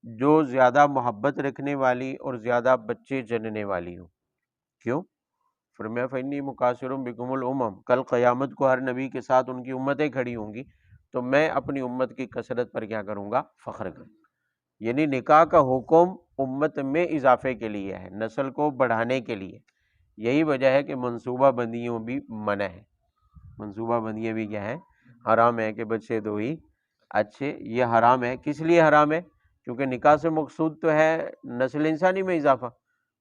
جو زیادہ محبت رکھنے والی اور زیادہ بچے جننے والی ہوں۔ کیوں؟ فرمایا فانی مکاثر بکم الامم، کل قیامت کو ہر نبی کے ساتھ ان کی امتیں کھڑی ہوں گی، تو میں اپنی امت کی کثرت پر کیا کروں گا، فخر کروں۔ یعنی نکاح کا حکم امت میں اضافے کے لیے ہے، نسل کو بڑھانے کے لیے، یہی وجہ ہے کہ منصوبہ بندیوں بھی منع ہے، منصوبہ بندیاں بھی کیا ہے، حرام ہے کہ بچے دو ہی اچھے، یہ حرام ہے۔ کس لیے حرام ہے؟ کیونکہ نکاح سے مقصود تو ہے نسل انسانی میں اضافہ۔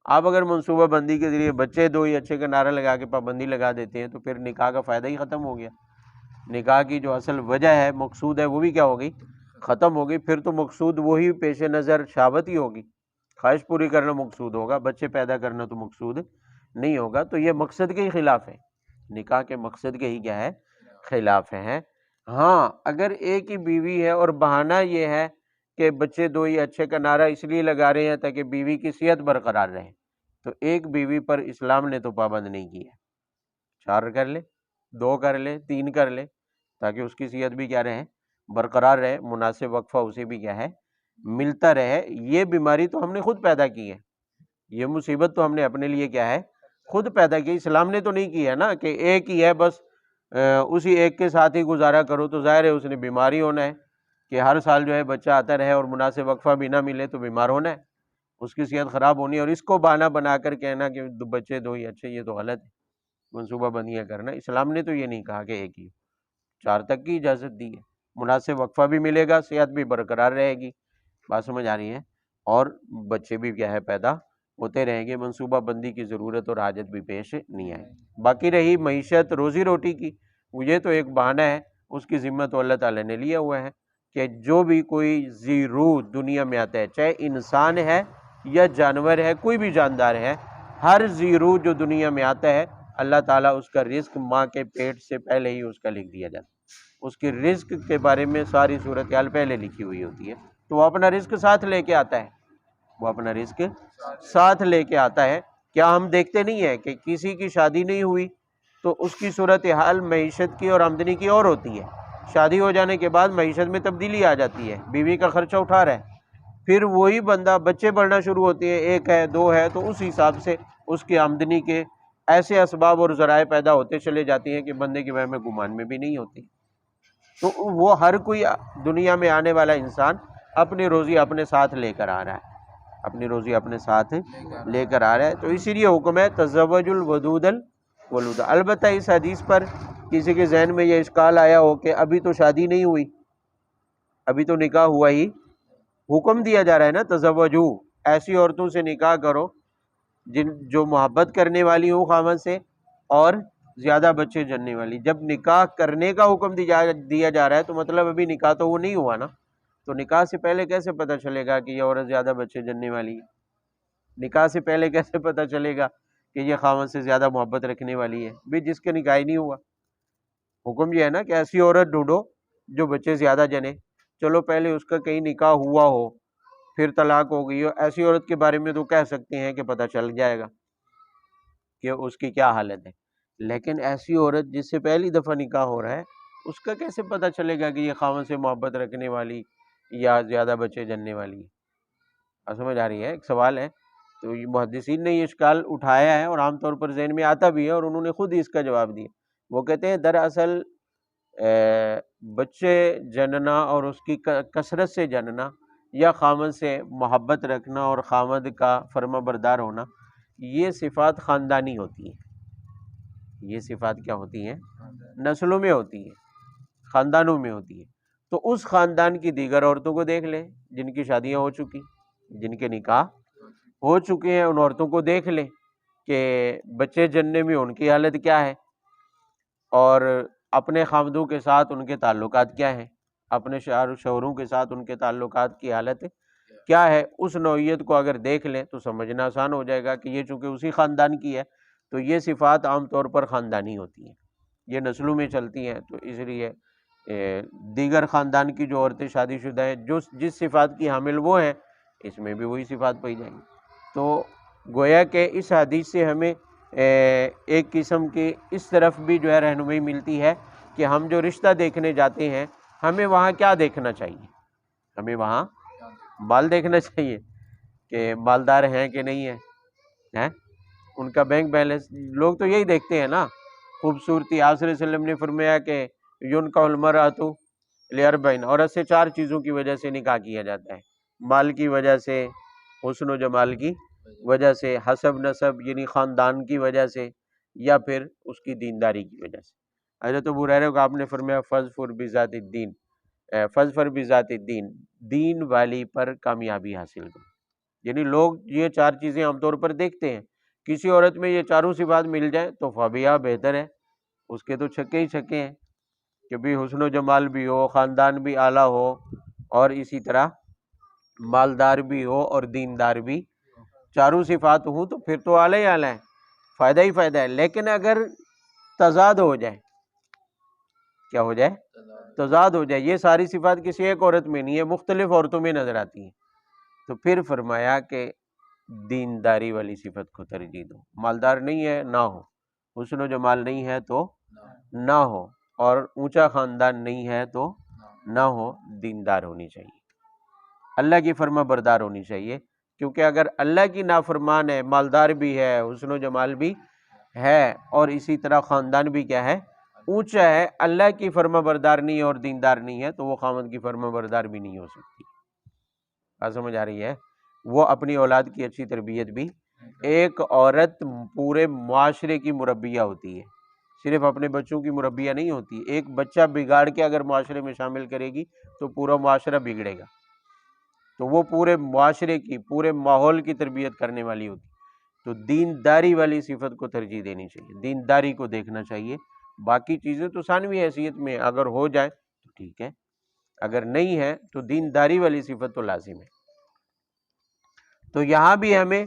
آپ اگر منصوبہ بندی کے ذریعے بچے دو ہی اچھے کا نعرہ لگا کے پابندی لگا دیتے ہیں تو پھر نکاح کا فائدہ ہی ختم ہو گیا، نکاح کی جو اصل وجہ ہے، مقصود ہے، وہ بھی کیا ہوگی، ختم ہوگی۔ پھر تو مقصود وہی پیش نظر شہوت ہی ہوگی، خواہش پوری کرنا مقصود ہوگا، بچے پیدا کرنا تو مقصود نہیں ہوگا، تو یہ مقصد کے ہی خلاف ہے، نکاح کے مقصد کے ہی کیا ہے، خلاف ہے۔ ہاں اگر ایک ہی بیوی ہے اور بہانہ یہ ہے کہ بچے دو ہی اچھے کا نعرہ اس لیے لگا رہے ہیں تاکہ بیوی کی صحت برقرار رہے، تو ایک بیوی پر اسلام نے تو پابند نہیں کیا، 4 کر لے، 2 کر لے، 3 کر لے، تاکہ اس کی صحت بھی کیا رہے، برقرار رہے، مناسب وقفہ اسے بھی کیا ہے، ملتا رہے۔ یہ بیماری تو ہم نے خود پیدا کی ہے، یہ مصیبت تو ہم نے اپنے لیے کیا ہے، خود پیدا کی، اسلام نے تو نہیں کی ہے نا کہ ایک ہی ہے بس اسی ایک کے ساتھ ہی گزارا کرو، تو ظاہر ہے اس نے بیماری ہونا ہے کہ ہر سال جو ہے بچہ آتا رہے اور مناسب وقفہ بھی نہ ملے تو بیمار ہونا ہے، اس کی صحت خراب ہونی ہے، اور اس کو بہانہ بنا کر کہنا کہ بچے دو ہی اچھے، یہ تو غلط ہے، منصوبہ بندیاں کرنا۔ اسلام نے تو یہ نہیں کہا کہ ایک ہی، 4 تک کی اجازت دی ہے۔ مناسب وقفہ بھی ملے گا، صحت بھی برقرار رہے گی، بات سمجھ آ رہی ہے، اور بچے بھی کیا ہے پیدا ہوتے رہیں گے، منصوبہ بندی کی ضرورت اور حاجت بھی پیش نہیں آئے۔ باقی رہی معیشت روزی روٹی کی، یہ تو ایک بہانہ ہے، اس کی ذمہ تو اللہ تعالیٰ نے لیا ہوا ہے کہ جو بھی کوئی ذی روح دنیا میں آتا ہے، چاہے انسان ہے یا جانور ہے، کوئی بھی جاندار ہے، ہر ذی روح جو دنیا میں آتا ہے اللہ تعالیٰ اس کا رزق ماں کے پیٹ سے پہلے ہی اس کا لکھ دیا جاتا ہے، اس کے رزق کے بارے میں ساری صورتحال پہلے لکھی ہوئی ہوتی ہے، تو وہ اپنا رزق ساتھ لے کے آتا ہے، وہ اپنا رزق ساتھ لے کے آتا ہے۔ کیا ہم دیکھتے نہیں ہیں کہ کسی کی شادی نہیں ہوئی تو اس کی صورتحال معیشت کی اور آمدنی کی اور ہوتی ہے، شادی ہو جانے کے بعد معیشت میں تبدیلی آ جاتی ہے، بیوی کا خرچہ اٹھا رہا ہے، پھر وہی بندہ بچے بڑھنا شروع ہوتے ہیں، ایک ہے دو ہے، تو اس حساب سے اس کی آمدنی کے ایسے اسباب اور ذرائع پیدا ہوتے چلے جاتے ہیں کہ بندے کے بارے میں گمان میں بھی نہیں ہوتی۔ تو وہ ہر کوئی دنیا میں آنے والا انسان اپنی روزی اپنے ساتھ لے کر آ رہا ہے، اپنی روزی اپنے ساتھ لے کر آ رہا ہے، تو اسی لیے حکم ہے تزوج الودود الولود۔ البتہ اس حدیث پر کسی کے ذہن میں یہ اشکال آیا ہو کہ ابھی تو شادی نہیں ہوئی، ابھی تو نکاح ہوا ہی، حکم دیا جا رہا ہے نا تزوجو، ایسی عورتوں سے نکاح کرو جو محبت کرنے والی ہوں خاوند سے اور زیادہ بچے جننے والی۔ جب نکاح کرنے کا حکم دیا جا رہا ہے تو مطلب ابھی نکاح تو وہ نہیں ہوا نا، تو نکاح سے پہلے کیسے پتہ چلے گا کہ یہ عورت زیادہ بچے جننے والی ہے؟ نکاح سے پہلے کیسے پتہ چلے گا کہ یہ خاوند سے زیادہ محبت رکھنے والی ہے؟ بھی جس کے نکاح ہی نہیں ہوا۔ حکم یہ ہے نا کہ ایسی عورت ڈھونڈو جو بچے زیادہ جنے، چلو پہلے اس کا کہیں نکاح ہوا ہو پھر طلاق ہو گئی ہو، ایسی عورت کے بارے میں تو کہہ سکتے ہیں کہ پتہ چل جائے گا کہ اس کی کیا حالت ہے، لیکن ایسی عورت جس سے پہلی دفعہ نکاح ہو رہا ہے اس کا کیسے پتہ چلے گا کہ یہ خاوند سے محبت رکھنے والی یا زیادہ بچے جننے والی ہے؟ سمجھ آ رہی ہے؟ ایک سوال ہے، تو یہ محدثین نے یہ اشکال اٹھایا ہے اور عام طور پر ذہن میں آتا بھی ہے، اور انہوں نے خود ہی اس کا جواب دیا۔ وہ کہتے ہیں دراصل بچے جننا اور اس کی کثرت سے جننا یا خامد سے محبت رکھنا اور خامد کا فرما بردار ہونا، یہ صفات خاندانی ہوتی ہیں، یہ صفات کیا ہوتی ہیں؟ نسلوں میں ہوتی ہیں، خاندانوں میں ہوتی ہیں۔ تو اس خاندان کی دیگر عورتوں کو دیکھ لیں جن کی شادیاں ہو چکی، جن کے نکاح ہو چکے ہیں، ان عورتوں کو دیکھ لیں کہ بچے جننے میں ان کی حالت کیا ہے، اور اپنے خامدوں کے ساتھ ان کے تعلقات کیا ہیں، اپنے شوہروں کے ساتھ ان کے تعلقات کی حالت کیا ہے۔ اس نوعیت کو اگر دیکھ لیں تو سمجھنا آسان ہو جائے گا کہ یہ چونکہ اسی خاندان کی ہے تو یہ صفات عام طور پر خاندانی ہوتی ہیں، یہ نسلوں میں چلتی ہیں، تو اس لیے دیگر خاندان کی جو عورتیں شادی شدہ ہیں جس صفات کی حامل وہ ہیں، اس میں بھی وہی صفات پائی جائیں گی۔ تو گویا کہ اس حدیث سے ہمیں ایک قسم کی اس طرف بھی جو ہے رہنمائی ملتی ہے کہ ہم جو رشتہ دیکھنے جاتے ہیں ہمیں وہاں کیا دیکھنا چاہیے، ہمیں وہاں مال دیکھنا چاہیے کہ مالدار ہیں کہ نہیں ہیں، ان کا بینک بیلنس، لوگ تو یہی دیکھتے ہیں نا، خوبصورتی۔ آپ صلی اللہ علیہ وسلم نے فرمایا کہ یُنکح المرأۃ لأربع، عورت سے 4 چیزوں کی وجہ سے نکاح کیا جاتا ہے، مال کی وجہ سے، حسن و جمال کی وجہ سے، حسب نسب یعنی خاندان کی وجہ سے، یا پھر اس کی دینداری کی وجہ سے۔ حضرت ابو ہریرہ کو آپ نے فرمایا فاظفر بذات الدین، فاظفر بذات الدین، دین والی پر کامیابی حاصل کرو۔ یعنی لوگ یہ 4 چیزیں عام طور پر دیکھتے ہیں، کسی عورت میں یہ چاروں صفات مل جائیں تو فبیہا، بہتر ہے، اس کے تو چھکے ہی چھکے ہیں کہ بھی حسن و جمال بھی ہو، خاندان بھی اعلیٰ ہو، اور اسی طرح مالدار بھی ہو اور دیندار بھی، چاروں صفات ہوں تو پھر تو اعلیٰ ہی اعلیٰ ہے، فائدہ ہی فائدہ ہے۔ لیکن اگر تضاد ہو جائے، کیا ہو جائے؟ تضاد ہو جائے، یہ ساری صفات کسی ایک عورت میں نہیں ہے، مختلف عورتوں میں نظر آتی ہیں، تو پھر فرمایا کہ دینداری والی صفت کو ترجیح دو، مالدار نہیں ہے نہ ہو، حسن و جمال نہیں ہے تو نہ ہو، اور اونچا خاندان نہیں ہے تو نہ ہو، دیندار ہونی چاہیے، اللہ کی فرما بردار ہونی چاہیے، کیونکہ اگر اللہ کی نافرمان ہے، مالدار بھی ہے، حسن و جمال بھی ہے، اور اسی طرح خاندان بھی کیا ہے؟ اونچا ہے، اللہ کی فرما بردار نہیں ہے اور دیندار نہیں ہے، تو وہ خامد کی فرما بردار بھی نہیں ہو سکتی۔ بات سمجھ آ رہی ہے؟ وہ اپنی اولاد کی اچھی تربیت بھی، ایک عورت پورے معاشرے کی مربیہ ہوتی ہے، صرف اپنے بچوں کی مربیہ نہیں ہوتی، ایک بچہ بگاڑ کے اگر معاشرے میں شامل کرے گی تو پورا معاشرہ بگڑے گا، تو وہ پورے معاشرے کی، پورے ماحول کی تربیت کرنے والی ہوتی۔ تو دینداری والی صفت کو ترجیح دینی چاہیے، دینداری کو دیکھنا چاہیے، باقی چیزیں تو ثانوی حیثیت میں اگر ہو جائیں تو ٹھیک ہے، اگر نہیں ہے تو دینداری والی صفت تو لازم ہے۔ تو یہاں بھی ہمیں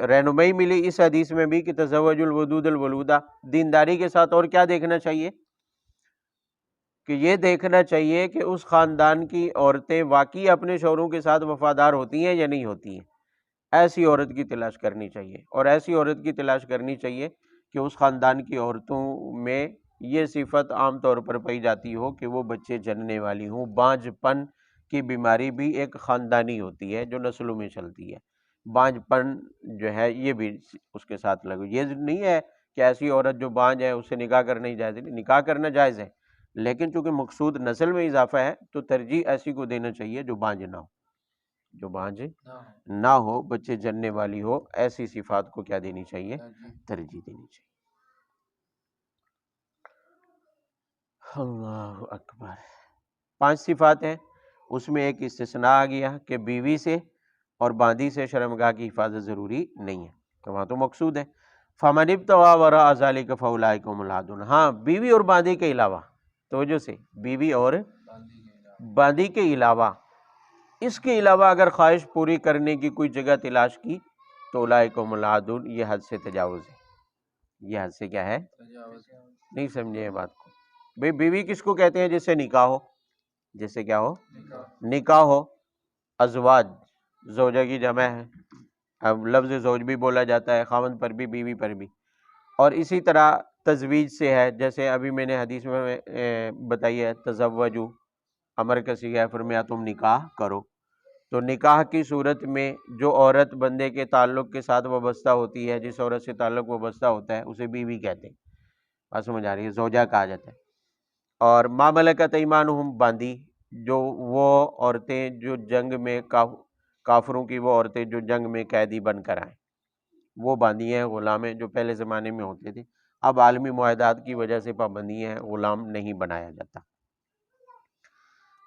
رہنمائی ملی اس حدیث میں بھی کہ تزوج الودود الولودہ، دینداری کے ساتھ اور کیا دیکھنا چاہیے کہ یہ دیکھنا چاہیے کہ اس خاندان کی عورتیں واقعی اپنے شوہروں کے ساتھ وفادار ہوتی ہیں یا نہیں ہوتی ہیں، ایسی عورت کی تلاش کرنی چاہیے، اور ایسی عورت کی تلاش کرنی چاہیے کہ اس خاندان کی عورتوں میں یہ صفت عام طور پر پائی جاتی ہو کہ وہ بچے جننے والی ہوں۔ بانجھ پن کی بیماری بھی ایک خاندانی ہوتی ہے جو نسلوں میں چلتی ہے، بانجھ پن جو ہے یہ بھی اس کے ساتھ لگو، یہ نہیں ہے کہ ایسی عورت جو بانجھ ہے اس سے نکاح کرنا ہی جائز نہیں، نکاح کرنا جائز ہے، لیکن چونکہ مقصود نسل میں اضافہ ہے تو ترجیح ایسی کو دینا چاہیے جو بانجھ نہ ہو، جو بانجھ نہ ہو، بچے جننے والی ہو، ایسی صفات کو کیا دینی چاہیے؟ ترجیح دینی چاہیے۔ اللہ اکبر۔ 5 صفات ہیں، اس میں ایک استثناء آ گیا کہ بیوی سے اور باندی سے شرمگاہ کی حفاظت ضروری نہیں ہے، تو وہاں تو مقصود ہے۔ فَمَنِ ابْتَغَىٰ وَرَاءَ ذَٰلِكَ فَأُولَٰئِكَ هُمُ الْعَادُونَ۔ ہاں بیوی اور باندی کے علاوہ، توجہ سے، بیوی اور باندی کے علاوہ، اس کے علاوہ اگر خواہش پوری کرنے کی کوئی جگہ تلاش کی تو اولئک هم العادون، یہ حد سے تجاوز ہے۔ یہ حد سے کیا ہے؟ نہیں سمجھے یہ بات کو؟ بھئی بیوی کس کو کہتے ہیں؟ جس سے نکاح ہو، جس سے کیا ہو؟ نکاح ہو۔ ازواج زوجہ کی جمع ہے، اب لفظ زوج بھی بولا جاتا ہے خاوند پر بھی بیوی پر بھی، اور اسی طرح تزویج سے ہے، جیسے ابھی میں نے حدیث میں بتائی ہے تزوجو، امر کا صیغہ ہے، فرمایا تم نکاح کرو۔ تو نکاح کی صورت میں جو عورت بندے کے تعلق کے ساتھ وابستہ ہوتی ہے، جس عورت سے تعلق وابستہ ہوتا ہے اسے بیوی کہتے ہیں، بات سمجھ آ رہی ہے؟ زوجہ کہا جاتا ہے۔ اور ما ملکت ایمانہم، باندی، جو وہ عورتیں جو جنگ میں کافروں کی وہ عورتیں جو جنگ میں قیدی بن کر آئیں، وہ باندی ہیں، غلام ہیں، جو پہلے زمانے میں ہوتے تھے، اب عالمی معاہدات کی وجہ سے پابندی ہیں، غلام نہیں بنایا جاتا۔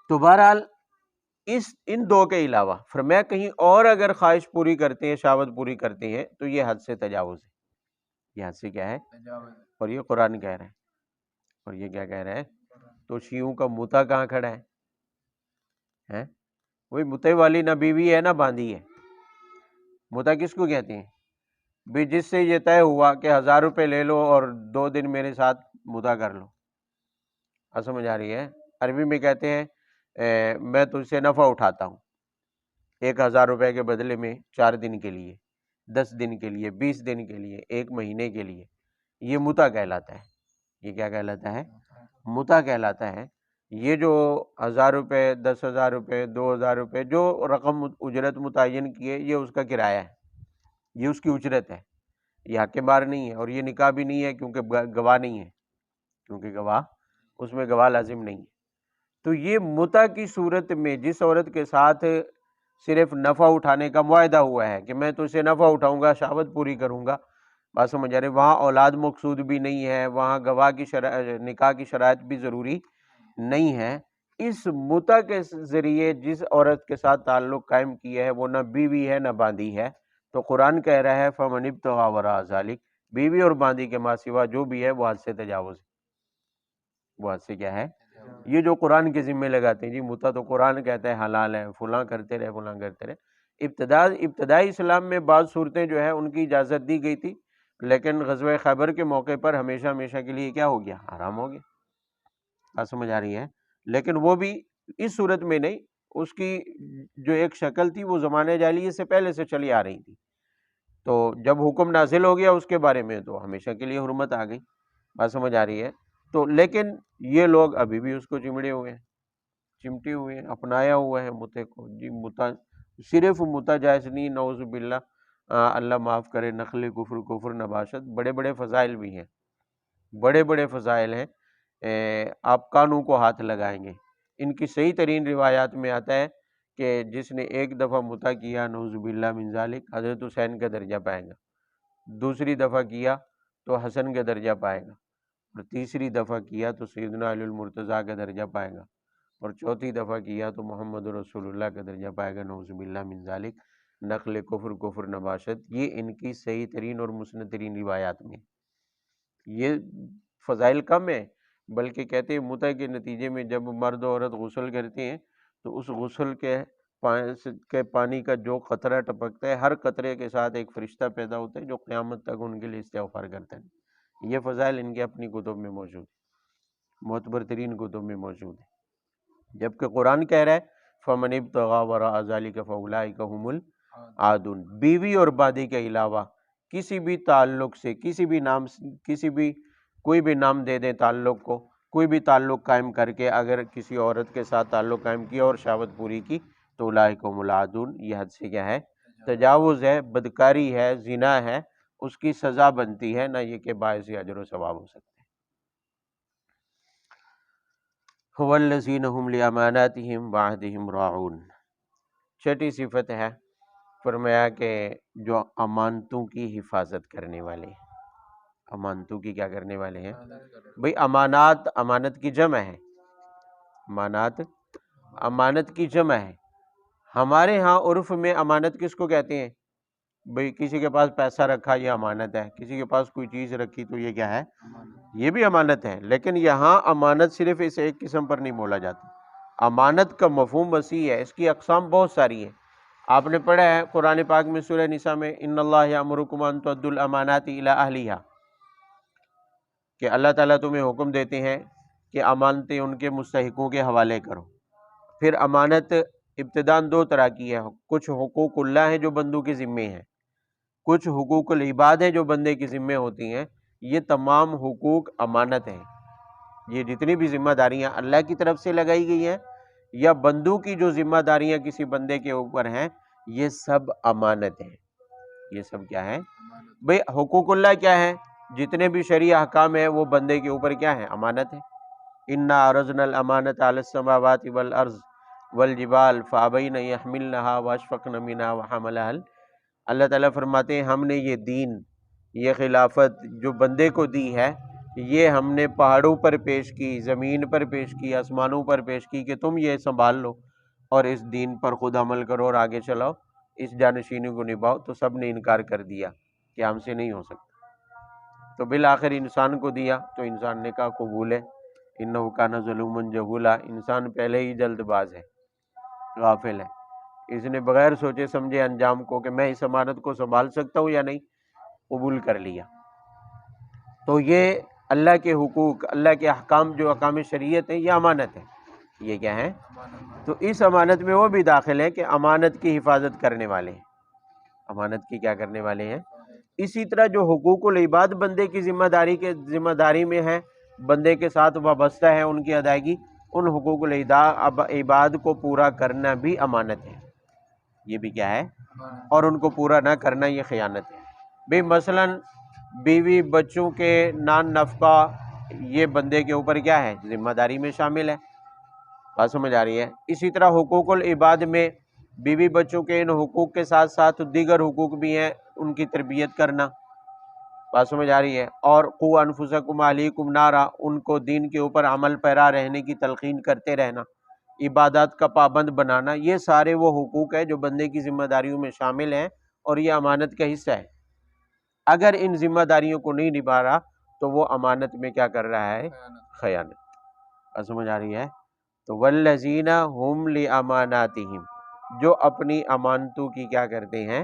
تو بہرحال ان 2 کے علاوہ فرمایا کہیں اور اگر خواہش پوری کرتے ہیں، شہوت پوری کرتے ہیں تو یہ حد سے تجاوز ہے۔ یہ حد سے کیا ہے؟ اور یہ قرآن کہہ رہا ہے، اور یہ کیا کہہ رہا ہے؟ تو شیعوں کا متا کہاں کھڑا ہے؟ وہی متے والی نہ بیوی ہے نہ باندھی ہے۔ متا کس کو کہتے ہیں؟ بھی جس سے یہ طے ہوا کہ 1000 روپے لے لو اور 2 دن میرے ساتھ متا کر لو۔ سمجھ آ رہی ہے؟ عربی میں کہتے ہیں میں تجھ سے نفع اٹھاتا ہوں 1000 روپے کے بدلے میں 4 دن کے لیے، 10 دن کے لیے، 20 دن کے لیے، 1 مہینے کے لیے، یہ متا کہلاتا ہے۔ یہ کیا کہلاتا ہے؟ متا کہلاتا ہے۔ یہ جو 1000 روپے، 10,000 روپے، 2,000 روپے جو رقم اجرت متعین کی ہے، یہ اس کا کرایہ ہے، یہ اس کی اجرت ہے، یہ حق بار نہیں ہے، اور یہ نکاح بھی نہیں ہے کیونکہ گواہ نہیں ہے، کیونکہ گواہ اس میں گواہ لازم نہیں ہے۔ تو یہ متا کی صورت میں جس عورت کے ساتھ صرف نفع اٹھانے کا معاہدہ ہوا ہے کہ میں تو اسے نفع اٹھاؤں گا، شہوت پوری کروں گا، بات سمجھ آ رہی ہے؟ وہاں اولاد مقصود بھی نہیں ہے، وہاں گواہ کی نکاح کی شرائط بھی ضروری نہیں ہے۔ اس متا کے ذریعے جس عورت کے ساتھ تعلق قائم کیا ہے وہ نہ بیوی ہے نہ باندھی ہے، تو قرآن کہہ رہا ہے فَمَنِ ابْتَغَىٰ وَرَاءَ ذَٰلِکَ، بیوی اور باندھی کے ماں سوا جو بھی ہے وہ حد سے تجاوز ہے۔ وہ حد سے کیا ہے؟ یہ جو قرآن کے ذمے لگاتے ہیں جی متا تو قرآن کہتا ہے حلال ہے، فلاں کرتے رہے، فلاں کرتے رہے۔ ابتدائی اسلام میں بعض صورتیں جو ہے ان کی اجازت دی گئی تھی، لیکن غزوہ خیبر کے موقع پر ہمیشہ ہمیشہ کے لیے کیا ہو گیا؟ حرام ہو گیا۔ بات سمجھ آ رہی ہے؟ لیکن وہ بھی اس صورت میں نہیں، اس کی جو ایک شکل تھی وہ زمانے جاہلیت سے پہلے سے چلی آ رہی تھی، تو جب حکم نازل ہو گیا اس کے بارے میں تو ہمیشہ کے لیے حرمت آ گئی۔ بات سمجھ آ رہی ہے؟ تو لیکن یہ لوگ ابھی بھی اس کو چمٹے ہوئے ہیں، اپنایا ہوا ہے متے کو۔ جی متا صرف متا جائز نہیں، نعوذ باللہ، اللہ معاف کرے، نخل کفر نباشت، بڑے بڑے فضائل بھی ہیں، بڑے بڑے فضائل ہیں، آپ کانوں کو ہاتھ لگائیں گے۔ ان کی صحیح ترین روایات میں آتا ہے کہ جس نے ایک دفعہ متا کیا، نعوذ باللہ من ذالک، حضرت حسین کا درجہ پائے گا، دوسری دفعہ کیا تو حسن کا درجہ پائے گا، اور تیسری دفعہ کیا تو سیدنا علی المرتضیٰ کا درجہ پائے گا، اور چوتھی دفعہ کیا تو محمد رسول اللہ کا درجہ پائے گا، نعوذ باللہ من ذالک۔ نقل کفر نباشت، یہ ان کی صحیح ترین اور مسند ترین روایات میں، یہ فضائل کم ہیں، بلکہ کہتے ہیں متع کے نتیجے میں جب مرد و عورت غسل کرتے ہیں تو اس غسل کے پانی کا جو قطرہ ٹپکتا ہے، ہر قطرے کے ساتھ ایک فرشتہ پیدا ہوتا ہے جو قیامت تک ان کے لیے استغفار کرتا ہے۔ یہ فضائل ان کے اپنی کتب میں موجود ہیں، معتبر ترین کتب میں موجود ہیں، جبکہ قرآن کہہ رہا ہے فَمَنِ ابْتَغَىٰ وَرَاءَ ذَلِكَ فَأُولَٰئِكَ هُمُ الْعَادُونَ۔ بیوی اور بادی کے علاوہ کسی بھی تعلق سے، کسی بھی نام، کوئی بھی نام دے دیں تعلق کو، کوئی بھی تعلق قائم کر کے اگر کسی عورت کے ساتھ تعلق قائم کیا اور شہوت پوری کی تو اولئک هم العادون، یہ حد سے کیا ہے؟ تجاوز ہے، بدکاری ہے، زنا ہے، اس کی سزا بنتی ہے، نہ یہ کہ باعث اجر و ثواب ہو سکتے ہیں۔ هو الذین هم لاماناتهم وعهدهم راعون، چھٹی صفت ہے، فرمایا کہ جو امانتوں کی حفاظت کرنے والے ہیں، امانتوں کی کیا کرنے والے ہیں؟ بھئی امانات، امانت کی جمع ہے، امانات امانت کی جمع ہے۔ ہمارے ہاں عرف میں امانت کس کو کہتے ہیں؟ بھئی کسی کے پاس پیسہ رکھا یہ امانت ہے، کسی کے پاس کوئی چیز رکھی تو یہ کیا ہے؟ یہ بھی امانت ہے، لیکن یہاں امانت صرف اس ایک قسم پر نہیں بولا جاتا، امانت کا مفہوم وسیع ہے، اس کی اقسام بہت ساری ہیں۔ آپ نے پڑھا ہے قرآن پاک میں سورہ نساء میں ان اللہ یامرکم ان تؤدوا الامانات الی اہلیہا، کہ اللہ تعالیٰ تمہیں حکم دیتے ہیں کہ امانتیں ان کے مستحقوں کے حوالے کرو۔ پھر امانت ابتداً دو طرح کی ہے، کچھ حقوق اللہ ہیں جو بندوں کے ذمے ہیں، کچھ حقوق العباد ہیں جو بندے کے ذمے ہوتی ہیں۔ یہ تمام حقوق امانت ہیں، یہ جتنی بھی ذمہ داریاں اللہ کی طرف سے لگائی گئی ہیں یا بندوں کی جو ذمہ داریاں کسی بندے کے اوپر ہیں، یہ سب امانت ہیں۔ یہ سب کیا ہے؟ بھئی حقوق اللہ کیا ہے؟ جتنے بھی شرعی احکام ہیں وہ بندے کے اوپر کیا ہے؟ امانت ہے۔ اِنَّا عَرَضْنَا الْأَمَانَةَ عَلَى السَّمَاوَاتِ وَالْأَرْضِ وَالْجِبَالِ فَأَبَيْنَ أَن يَحْمِلْنَهَا وَأَشْفَقْنَ مِنْهَا وَحَمَلَهَا، اللہ تعالیٰ فرماتے ہیں ہم نے یہ دین، یہ خلافت جو بندے کو دی ہے، یہ ہم نے پہاڑوں پر پیش کی، زمین پر پیش کی، آسمانوں پر پیش کی کہ تم یہ سنبھال لو اور اس دین پر خود عمل کرو اور آگے چلاؤ، اس جانشینی کو نبھاؤ۔ تو سب نے انکار کر دیا کہ ہم سے نہیں ہو سکتا، تو بالآخر انسان کو دیا تو انسان نے کہا قبول ہے۔ انہ کان ظلوما جہولا، انسان پہلے ہی جلد باز ہے، غافل ہے، اس نے بغیر سوچے سمجھے انجام کو کہ میں اس امانت کو سنبھال سکتا ہوں یا نہیں، قبول کر لیا۔ تو یہ اللہ کے حقوق، اللہ کے احکام جو احکام شریعت ہیں، یہ امانت ہے۔ یہ کیا ہے؟ تو اس امانت میں وہ بھی داخل ہے کہ امانت کی حفاظت کرنے والے ہیں، امانت کی کیا کرنے والے ہیں۔ اسی طرح جو حقوق العباد بندے کی ذمہ داری میں ہے، بندے کے ساتھ وابستہ ہے ان کی ادائیگی، ان حقوق العباد کو پورا کرنا بھی امانت ہے، یہ بھی کیا ہے؟ اور ان کو پورا نہ کرنا یہ خیانت ہے۔ بھئی مثلاً بیوی بچوں کے نان نفقہ، یہ بندے کے اوپر کیا ہے؟ ذمہ داری میں شامل ہے، بات سمجھ آ رہی ہے؟ اسی طرح حقوق العباد میں بیوی بچوں کے ان حقوق کے ساتھ ساتھ دیگر حقوق بھی ہیں، ان کی تربیت کرنا، بات سمجھ آ رہی ہے؟ اور قوا انفسکم اہلیکم نارا، ان کو دین کے اوپر عمل پیرا رہنے کی تلقین کرتے رہنا، عبادات کا پابند بنانا، یہ سارے وہ حقوق ہیں جو بندے کی ذمہ داریوں میں شامل ہیں اور یہ امانت کا حصہ ہے۔ اگر ان ذمہ داریوں کو نہیں نبھا رہا تو وہ امانت میں کیا کر رہا ہے؟ خیانت۔ بات سمجھ آ رہی ہے؟ تو والذین هم لاماناتہم، جو اپنی امانتوں کی کیا کرتے ہیں؟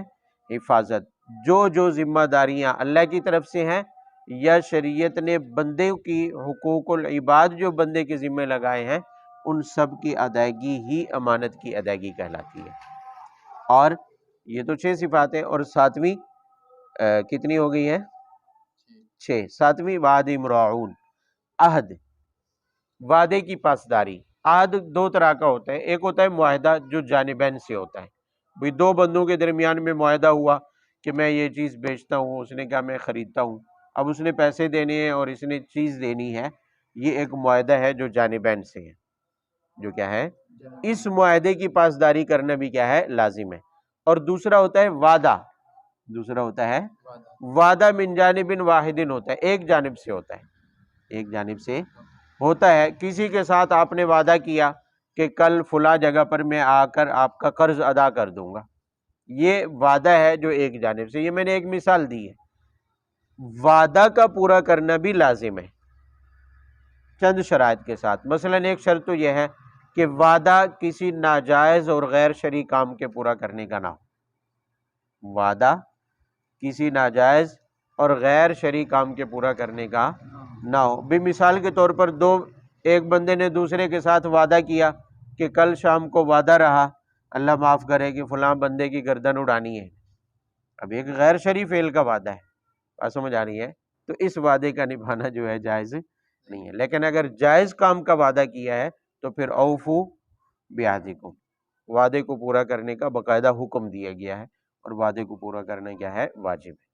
حفاظت۔ جو ذمہ داریاں اللہ کی طرف سے ہیں یا شریعت نے بندے کی حقوق العباد جو بندے کے ذمہ لگائے ہیں، ان سب کی ادائیگی ہی امانت کی ادائیگی کہلاتی ہے۔ اور یہ تو 6 صفات ہیں، اور ساتویں کتنی ہو گئی ہے؟ 6۔ ساتویں وعد مراعون، عہد، وعدے کی پاسداری۔ عہد دو طرح کا ہوتا ہے، ایک ہوتا ہے معاہدہ جو جانبین سے ہوتا ہے، بھئی دو بندوں کے درمیان میں معاہدہ ہوا کہ میں یہ چیز بیچتا ہوں، اس نے کہا میں خریدتا ہوں، اب اس نے پیسے دینے ہیں اور اس نے چیز دینی ہے، یہ ایک معاہدہ ہے جو جانبین سے ہے، جو کیا ہے؟ اس معاہدے کی پاسداری کرنا بھی کیا ہے؟ لازم ہے۔ اور دوسرا ہوتا ہے وعدہ، دوسرا ہوتا ہے وعدہ من جانب واحد ہوتا ہے، ایک جانب سے ہوتا ہے، ایک جانب سے ہوتا ہے۔ کسی کے ساتھ آپ نے وعدہ کیا کہ کل فلاں جگہ پر میں آ کر آپ کا قرض ادا کر دوں گا، یہ وعدہ ہے جو ایک جانب سے، یہ میں نے ایک مثال دی ہے۔ وعدہ کا پورا کرنا بھی لازم ہے چند شرائط کے ساتھ۔ مثلا ایک شرط تو یہ ہے کہ وعدہ کسی ناجائز اور غیر شرعی کام کے پورا کرنے کا نہ ہو، وعدہ کسی ناجائز اور غیر شرعی کام کے پورا کرنے کا نہ ہو۔ بھی مثال کے طور پر ایک بندے نے دوسرے کے ساتھ وعدہ کیا کہ کل شام کو وعدہ رہا اللہ معاف کرے کہ فلاں بندے کی گردن اڑانی ہے، اب ایک غیر شرعی فعل کا وعدہ ہے، بات سمجھ آ رہی ہے؟ تو اس وعدے کا نبھانا جو ہے جائز نہیں ہے۔ لیکن اگر جائز کام کا وعدہ کیا ہے تو پھر اوفو بعہدکم، وعدے کو پورا کرنے کا باقاعدہ حکم دیا گیا ہے، اور وعدے کو پورا کرنا کیا ہے؟ واجب ہے۔